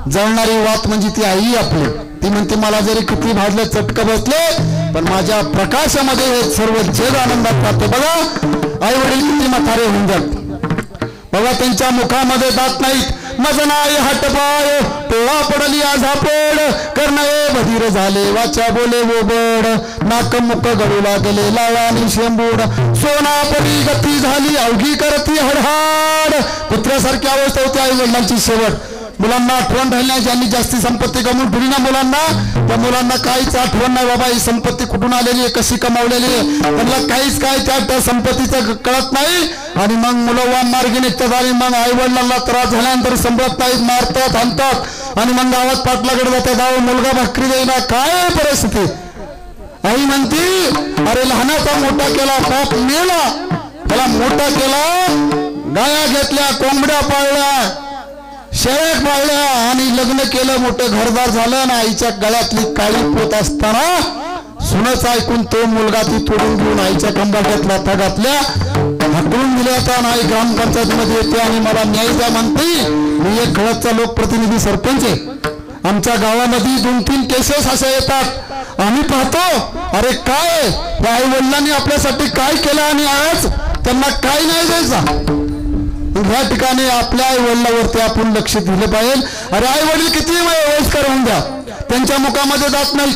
जळणारी वात म्हणजे ती आई आपली. ती म्हणते मला जरी किती भाजले चटकं बसले पण माझ्या प्रकाशामध्ये हे सर्व जग आनंदात राहते. बघा आई वडील किती म्हातारे होऊन जात, बघा त्यांच्या मुखामध्ये दात नाहीत, मजनाय हटपाय टोळा पडली आझापड, कर्णये बधीर झाले वाचा बोले ओबड, नाक मुख गळू लागले लावानी शेंबूड, सोना पडी गती झाली अवघी करती हडहाड. कुत्र्यासारखी अवस्था होती आई वडिलांची शेवट. मुलांना आठवण राहिली नाही, ज्यांनी जास्ती संपत्ती कमवून ठेवली ना मुलांना, त्या मुलांना काहीच आठवण नाही बाबा ही संपत्ती कुठून आलेली आहे, कशी कमावलेली आहे, त्यांना काहीच काय त्या संपत्तीचं कळत नाही. आणि मग मुलं वाम मार्गी निघतात आणि मग आई वडिलांना त्रास झाल्यानंतर समजत नाहीत, मारतात हाणतात आणि मग गावात पाटलाकडे जातात, अहो मुलगा भाकरी देईना. काय परिस्थिती. आई म्हणती अरे लहानाचा मोठा केला बाप मेला, त्याला मोठा केला, गाया घेतल्या, कोंबड्या पाळल्या, शेळ्या पाळल्या आणि लग्न केलं, मोठं घरदार झालं. आणि आईच्या गळ्यातली काळी पोत असताना सुनच ऐकून तो मुलगा ती तोडून घेऊन आईच्या कंबाट्यातला त्या घातल्या, हाकलून दिल्या होता. आणि आई ग्रामपंचायत मध्ये येते आणि मला न्याय द्या म्हणते. मी एक खळदचा लोकप्रतिनिधी सरपंच आहे, आमच्या गावामध्ये 2-3 केसेस अशा येतात, आम्ही पाहतो अरे काय या आई वडिलांनी आपल्यासाठी काय केलं आणि आज त्यांना काय नाही द्यायचा. ह्या ठिकाणी आपल्या आई वडिलांवरती आपण लक्ष दिलं पाहिजे. अरे आई वडील किती वयस्कर होऊन द्या, त्यांच्या मुखामध्ये जात नाही,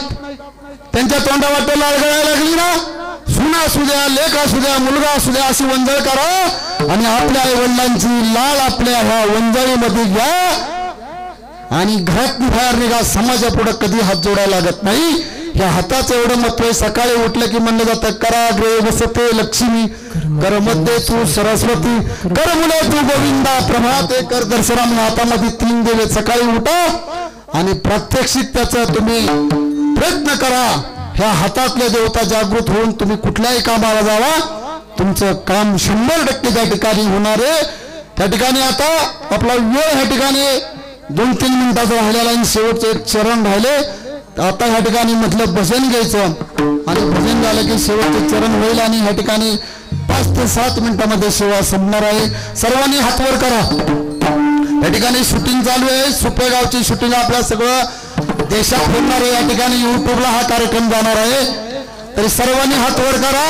त्यांच्या तोंडावाटे लाळ गळायला लागली ना, सुना असू द्या, लेख असू द्या, मुलगा असू द्या, अशी वंजळ करा आणि आपल्या आई वडिलांची लाळ आपल्या ह्या वंजळीमध्ये घ्या आणि घरात बाहेर निघा. समाजापुढे कधी हात जोडायला लागत नाही. या हाताचं एवढं महत्व आहे. सकाळी उठलं की म्हणलं जातं कराग्रे वसते लक्ष्मी, कर मध्ये तू सरस्वती, कर मुले तू गोविंदा, प्रभाते कर दर्शना. हातामध्ये 3 देवे. सकाळी उठा आणि प्रात्यक्षिक त्याचं तुम्ही प्रयत्न करा. ह्या हातातल्या देवता जागृत होऊन तुम्ही कुठल्याही कामाला जावा, तुमचं काम 100% त्या ठिकाणी होणार आहे. त्या ठिकाणी आता आपला वेळ ह्या ठिकाणी 2-3 मिनिटाचा राहिलेला आणि शेवटचे एक चरण राहिले. आता ह्या ठिकाणी म्हटलं भजन घ्यायचं आणि भजन झालं की शेवटचे चरण होईल आणि ह्या ठिकाणी 5 ते 7 मिनिटांमध्ये सेवा संपणार आहे. सर्वांनी हातवर करा. या ठिकाणी शूटिंग चालू आहे, सुपेगावची शूटिंग आपल्या सगळं देशात होणार आहे. या ठिकाणी युट्यूबला हा कार्यक्रम जाणार आहे. तरी सर्वांनी हातवर करा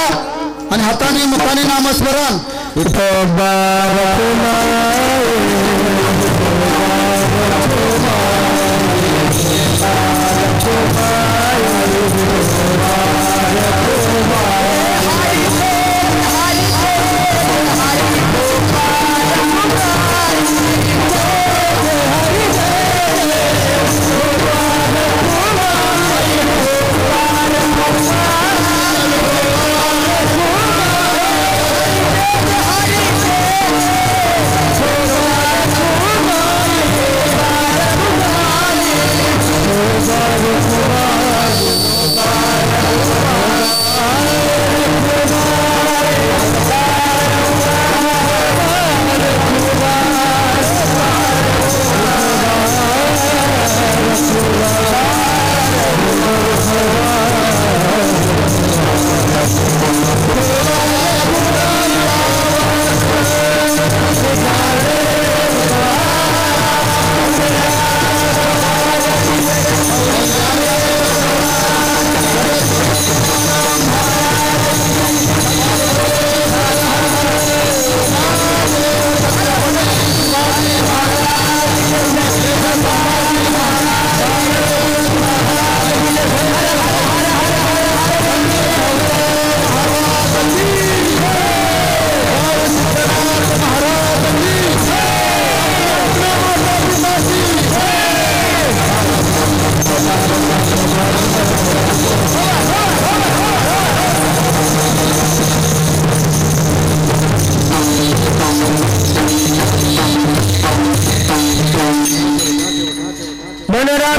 आणि हाताने मुखाने नामस्मरण.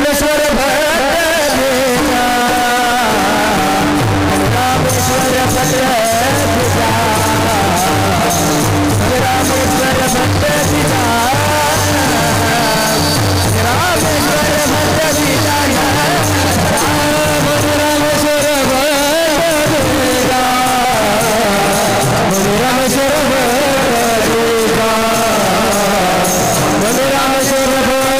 रामेश्वर भट्ट रामेश्वर भट्ट रामेश्वर भट्ट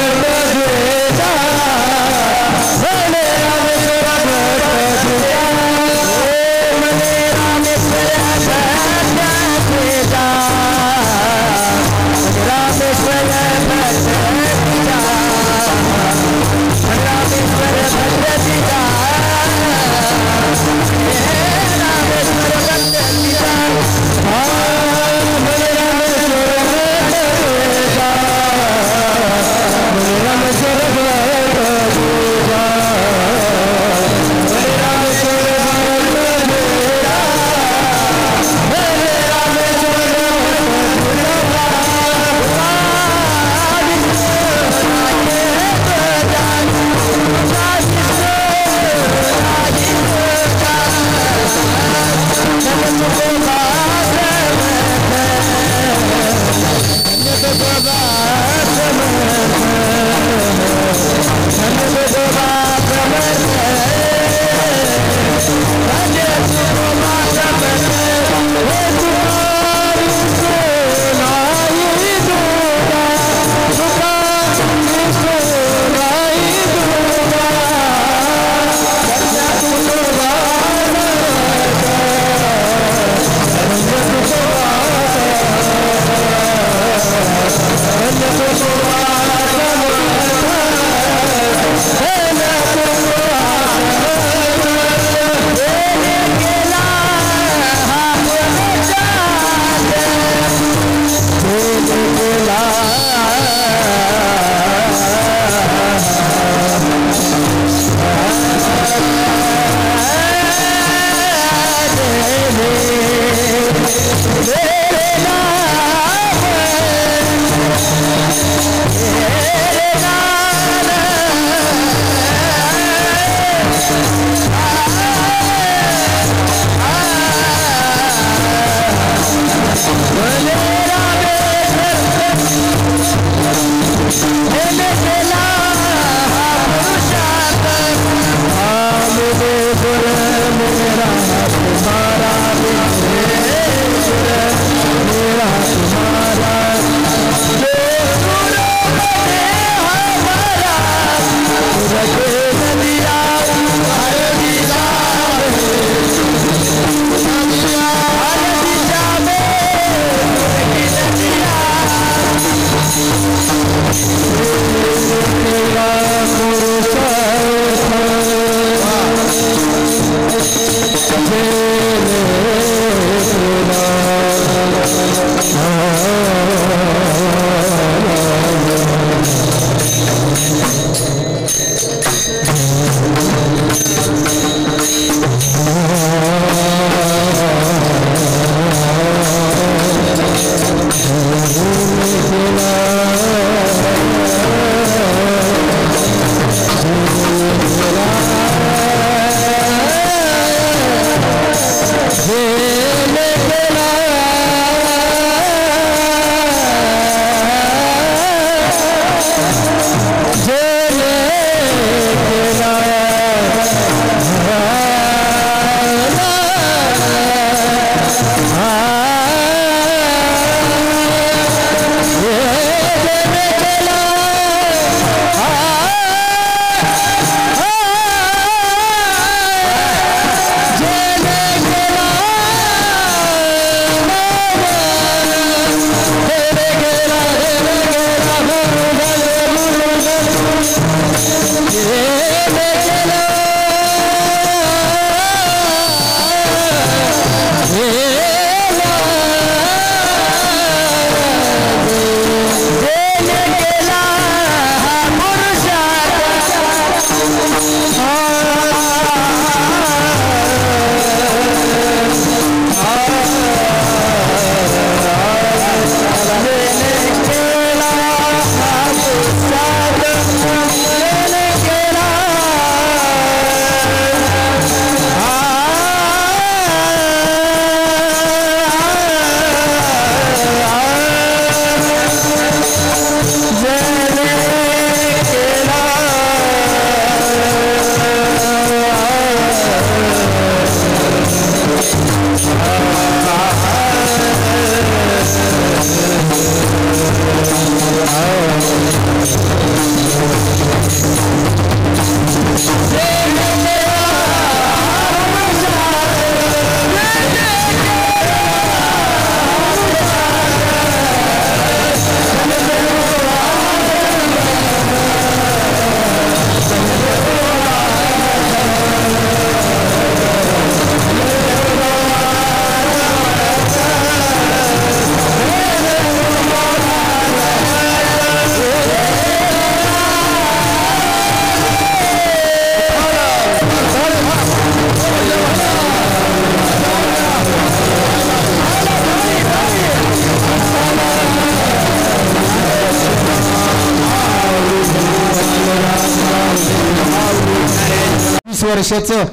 20 वर्षाचं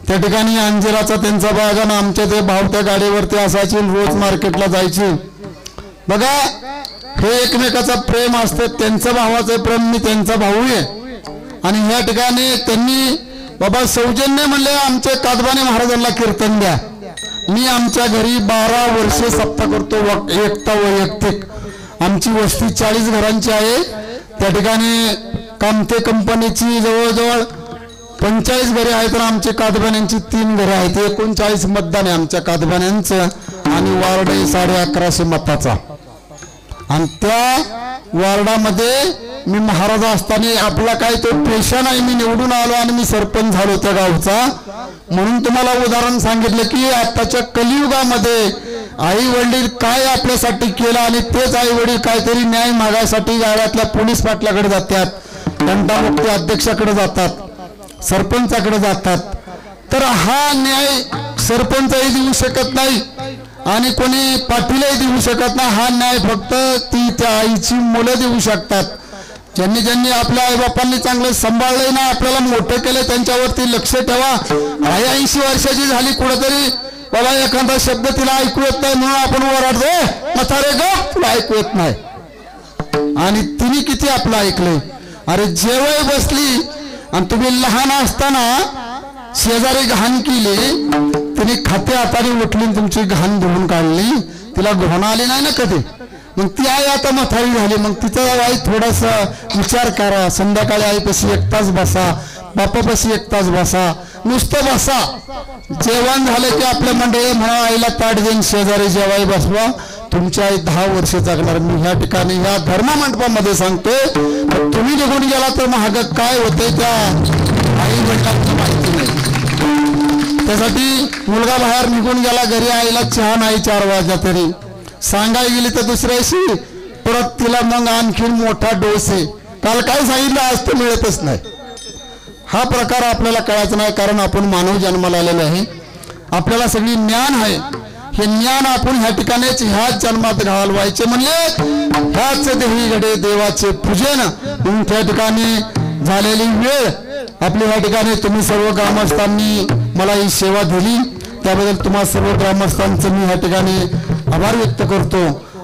त्या ठिकाणी अंजिराचा त्यांचा बाग आणि आमच्या ते भाव त्या गाडीवरती असायची, रोज मार्केटला जायची. बघा हे एकमेकाचं प्रेम असतं, त्यांचं भावाचं प्रेम, मी त्यांचा भाऊ आहे. आणि ह्या ठिकाणी त्यांनी बाबा सौजन्य म्हणले आमचे कादबाने महाराजांना कीर्तन द्या. मी आमच्या घरी 12 वर्षे सप्ताह करतो एकटा वैयक्तिक. आमची वस्ती 40 घरांची आहे. त्या ठिकाणी कामते कंपनीची जवळजवळ 45 घरे आहेत, तर आमचे कादबाण्यांची 3 घरे आहेत. 39 मतदान आहे आमच्या कादबाण्यांचं आणि वार्ड 1150 मताचा. आणि त्या वार्डामध्ये मी महाराज असताना आपला काय तो पेशा नाही, मी निवडून आलो आणि मी सरपंच झालो त्या गावचा. म्हणून तुम्हाला उदाहरण सांगितलं की आताच्या कलियुगामध्ये आई वडील काय आपल्यासाठी केलं आणि तेच आई वडील काहीतरी न्याय मागायसाठी गावातल्या पोलीस पाटलाकडे जातात, तंटामुक्ती अध्यक्षाकडे जातात, सरपंचाकडे जातात. तर हा न्याय सरपंचही देऊ शकत नाही आणि कोणी पाटीलही देऊ शकत नाही. हा न्याय फक्त ती त्या आईची मुलं देऊ शकतात. ज्यांनी ज्यांनी आपल्या आईबापांनी चांगलं सांभाळलंय ना, आपल्याला मोठं केलं, त्यांच्यावरती लक्ष ठेवा. आई 80 वर्षाची झाली, कुठंतरी बाबा एखादा शब्द तिला ऐकू येत नाही म्हणून आपण ओरडतो म्हातारे ग तुला ऐकू येत नाही. आणि तिने किती आपलं ऐकलंय. अरे जेवाय बसली आणि तुम्ही लहान असताना शेजारी घाण केली, तिने खाते हाताने उठली तुमची घाण धुवून काढली, तिला घोणा आली नाही ना कधी. मग ती आई आता म्हातारी झाली, मग तिचा आई थोडासा विचार करा. संध्याकाळी आईपाशी 1 तास बसा, बापापाशी 1 तास बसा, नुसतं बसा. जेवण झालं की आपल्या मंडळी म्हणा आईला ताट देऊन शेजारी जेवाई बसवा, तुमची आई 10 वर्ष जगणार. मी ह्या ठिकाणी ह्या धर्म मंडपामध्ये सांगतोय. तुम्ही निघून गेला तर महाग काय होते त्या आई वडिलांना माहिती नाही. त्यासाठी मुलगा बाहेर निघून गेला, घरी आईला चहा नाही 4 वाजता तरी सांगाय गेली तर दुसऱ्याशी परत तिला मग आणखीन मोठा डोस आहे. काल काय सांगितलं आज तर मिळतच नाही. हा प्रकार आपल्याला कळायचा नाही, कारण आपण मानव जन्माला आलेले आहे. आपल्याला सगळी ज्ञान आहे. हे ज्ञान आपण ह्या ठिकाणीच ह्याच जन्मात घालवायचे म्हणले ह्याच देही घडे देवाचे पूजन. म्हणून त्या ठिकाणी झालेली वेळ आपली ह्या ठिकाणी तुम्ही सर्व ग्रामस्थांनी मला ही सेवा दिली, त्याबद्दल तुम्हा सर्व ग्रामस्थांचं मी ह्या ठिकाणी आभार व्यक्त करतो.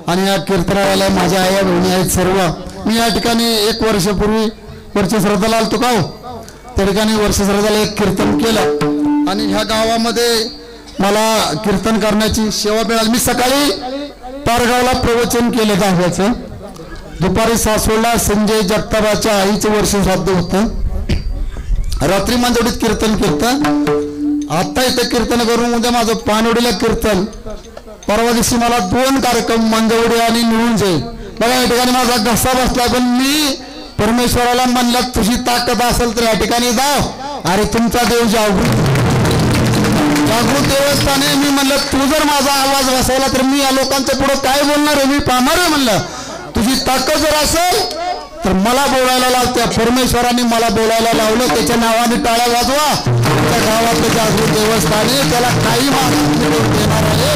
आणि या कीर्तनालयाला माझ्या आया बहिणी आहेत सर्व. मी या ठिकाणी 1 वर्षापूर्वी वर्षश्रद्धाला आलतो का हो, त्या ठिकाणी वर्षश्रद्धाला एक कीर्तन केलं आणि ह्या गावामध्ये मला कीर्तन करण्याची सेवा मिळाली. मी सकाळी पारगावला प्रवचन केलं 10व्याचं, दुपारी सासवडला संजय जगताबाच्या आईचं वर्षश्राद्ध होतं, रात्री मांजवडीत कीर्तन केलं. आता इथं कीर्तन करून उद्या माझं पानवडीला कीर्तन, परवा दिवशी मला 2 कार्यक्रम मांजवडी आणि मिळून जाईल. बघा या ठिकाणी माझा घसा बसला, पण मी परमेश्वराला म्हणलं तुझी ताकद असेल तर या ठिकाणी जाव. अरे तुमचा देव जागृत देवस्थान आहे. मी म्हणलं तू जर माझा आवाज बसवला तर मी या लोकांच्या पुढे काय बोलणार आहे, मी पाहणार आहे. म्हणलं तुझी ताकद जर असेल तर मला बोलायला लाव. त्या परमेश्वराने मला बोलायला लावलं, त्याच्या नावाने टाळ्या वाजवा. त्या गावातलं जागृत देवस्थान आहे, त्याला काही माणूस देणार आहे.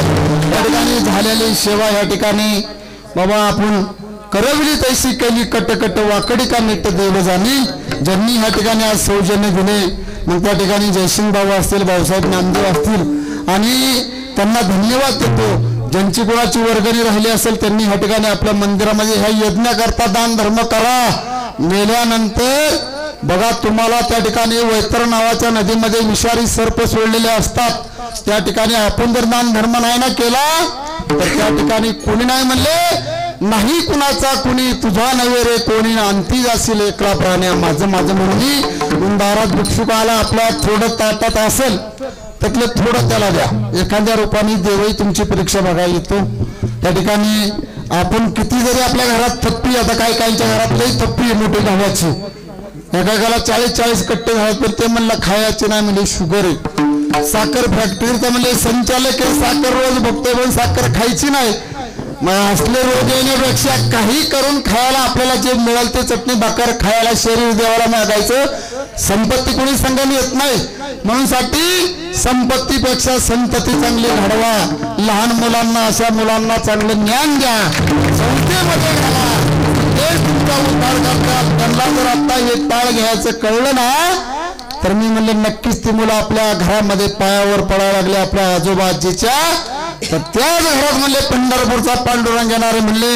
या ठिकाणी झालेली सेवा या ठिकाणी बाबा आपण करविली तैसी केली कटकट वाकडी का मीठ देव जाणे. ज्यांनी ह्या ठिकाणी आज सौजन्य दिले, मग त्या ठिकाणी जयसिंग बाबा असतील, भाऊसाहेब नामदेव असतील, आणि त्यांना धन्यवाद देतो. ज्यांची कोणाची वर्गणी राहिली असेल त्यांनी ह्या ठिकाणी आपल्या मंदिरामध्ये ह्या यज्ञ करता दान धर्म करा. मेल्यानंतर बघा तुम्हाला त्या ठिकाणी वैतर नावाच्या नदीमध्ये विषारी सर्प सोडलेले असतात. त्या ठिकाणी आपण जर दान धर्म नाही ना केला तर त्या ठिकाणी कोणी नाही म्हणले नाही कुणाचा कुणी तुझा नव्हे रे कोणी अंती जाशील एकला प्राण्या माझं माझं म्हणून. दारात भिक्षुक आला, आपल्या थोडं ताटात असेल त्यातलं थोडं त्याला द्या. एखाद्या रूपाने देवही तुमची परीक्षा बघायला येतो. त्या ठिकाणी आपण किती जरी आपल्या घरात थप्पी, आता काही काहींच्या घरात लई थप्पी मोठी गावाची, एका 40-40 कट्टे झाले तर ते म्हणलं खायचे नाही, म्हणजे शुगर आहे. साखर फॅक्टरी तर म्हणजे संचालक आहे, साखर रोज बघतोय पण साखर खायची नाही. मग असले रोग येण्यापेक्षा काही करून खायला आपल्याला जे मिळेल ते चटणी भाकर खायला शरीर देवाला मागायचं. संपत्ती कोणी संघाने येत नाही, म्हणून साठी संपत्तीपेक्षा संतती चांगली घडवा. लहान मुलांना अशा मुलांना चांगलं ज्ञान द्या, संस्थेमध्ये घाला, ते तुमचा उद्धार करतात. त्यांना जर आता हे ताळ घ्यायचं कळलं ना तर मी म्हणले नक्कीच ती मुलं आपल्या घरामध्ये पायावर पडायला लागले आपल्या आजोबा आजीच्या, तर त्याच घरात म्हणले पंढरपूरचा पांडुरंग येणारे म्हणले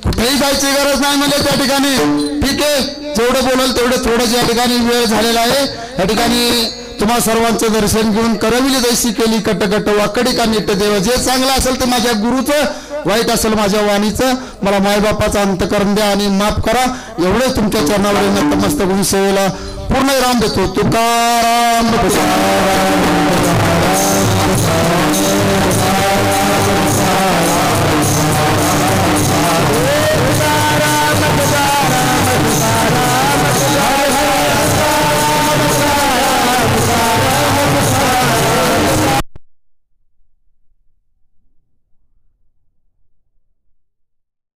कुठेही जायची गरज नाही म्हणले त्या ठिकाणी. ठीक आहे, जेवढं बोलाल तेवढं थोडं या ठिकाणी वेळ झालेला आहे. या ठिकाणी तुम्हा सर्वांचं दर्शन घेऊन करविली जैसी केली कटकट वाकडी का नीट देव. जे चांगलं असेल ते माझ्या गुरुचं, वाईट असेल माझ्या वाणीचं. मला मायबापाचा अंतकरण द्या आणि माफ करा. एवढेच तुमच्या चरणावर नतमस्तक होऊन सेवेला पूर्ण राम देतो. तुकाराम तुकाराम.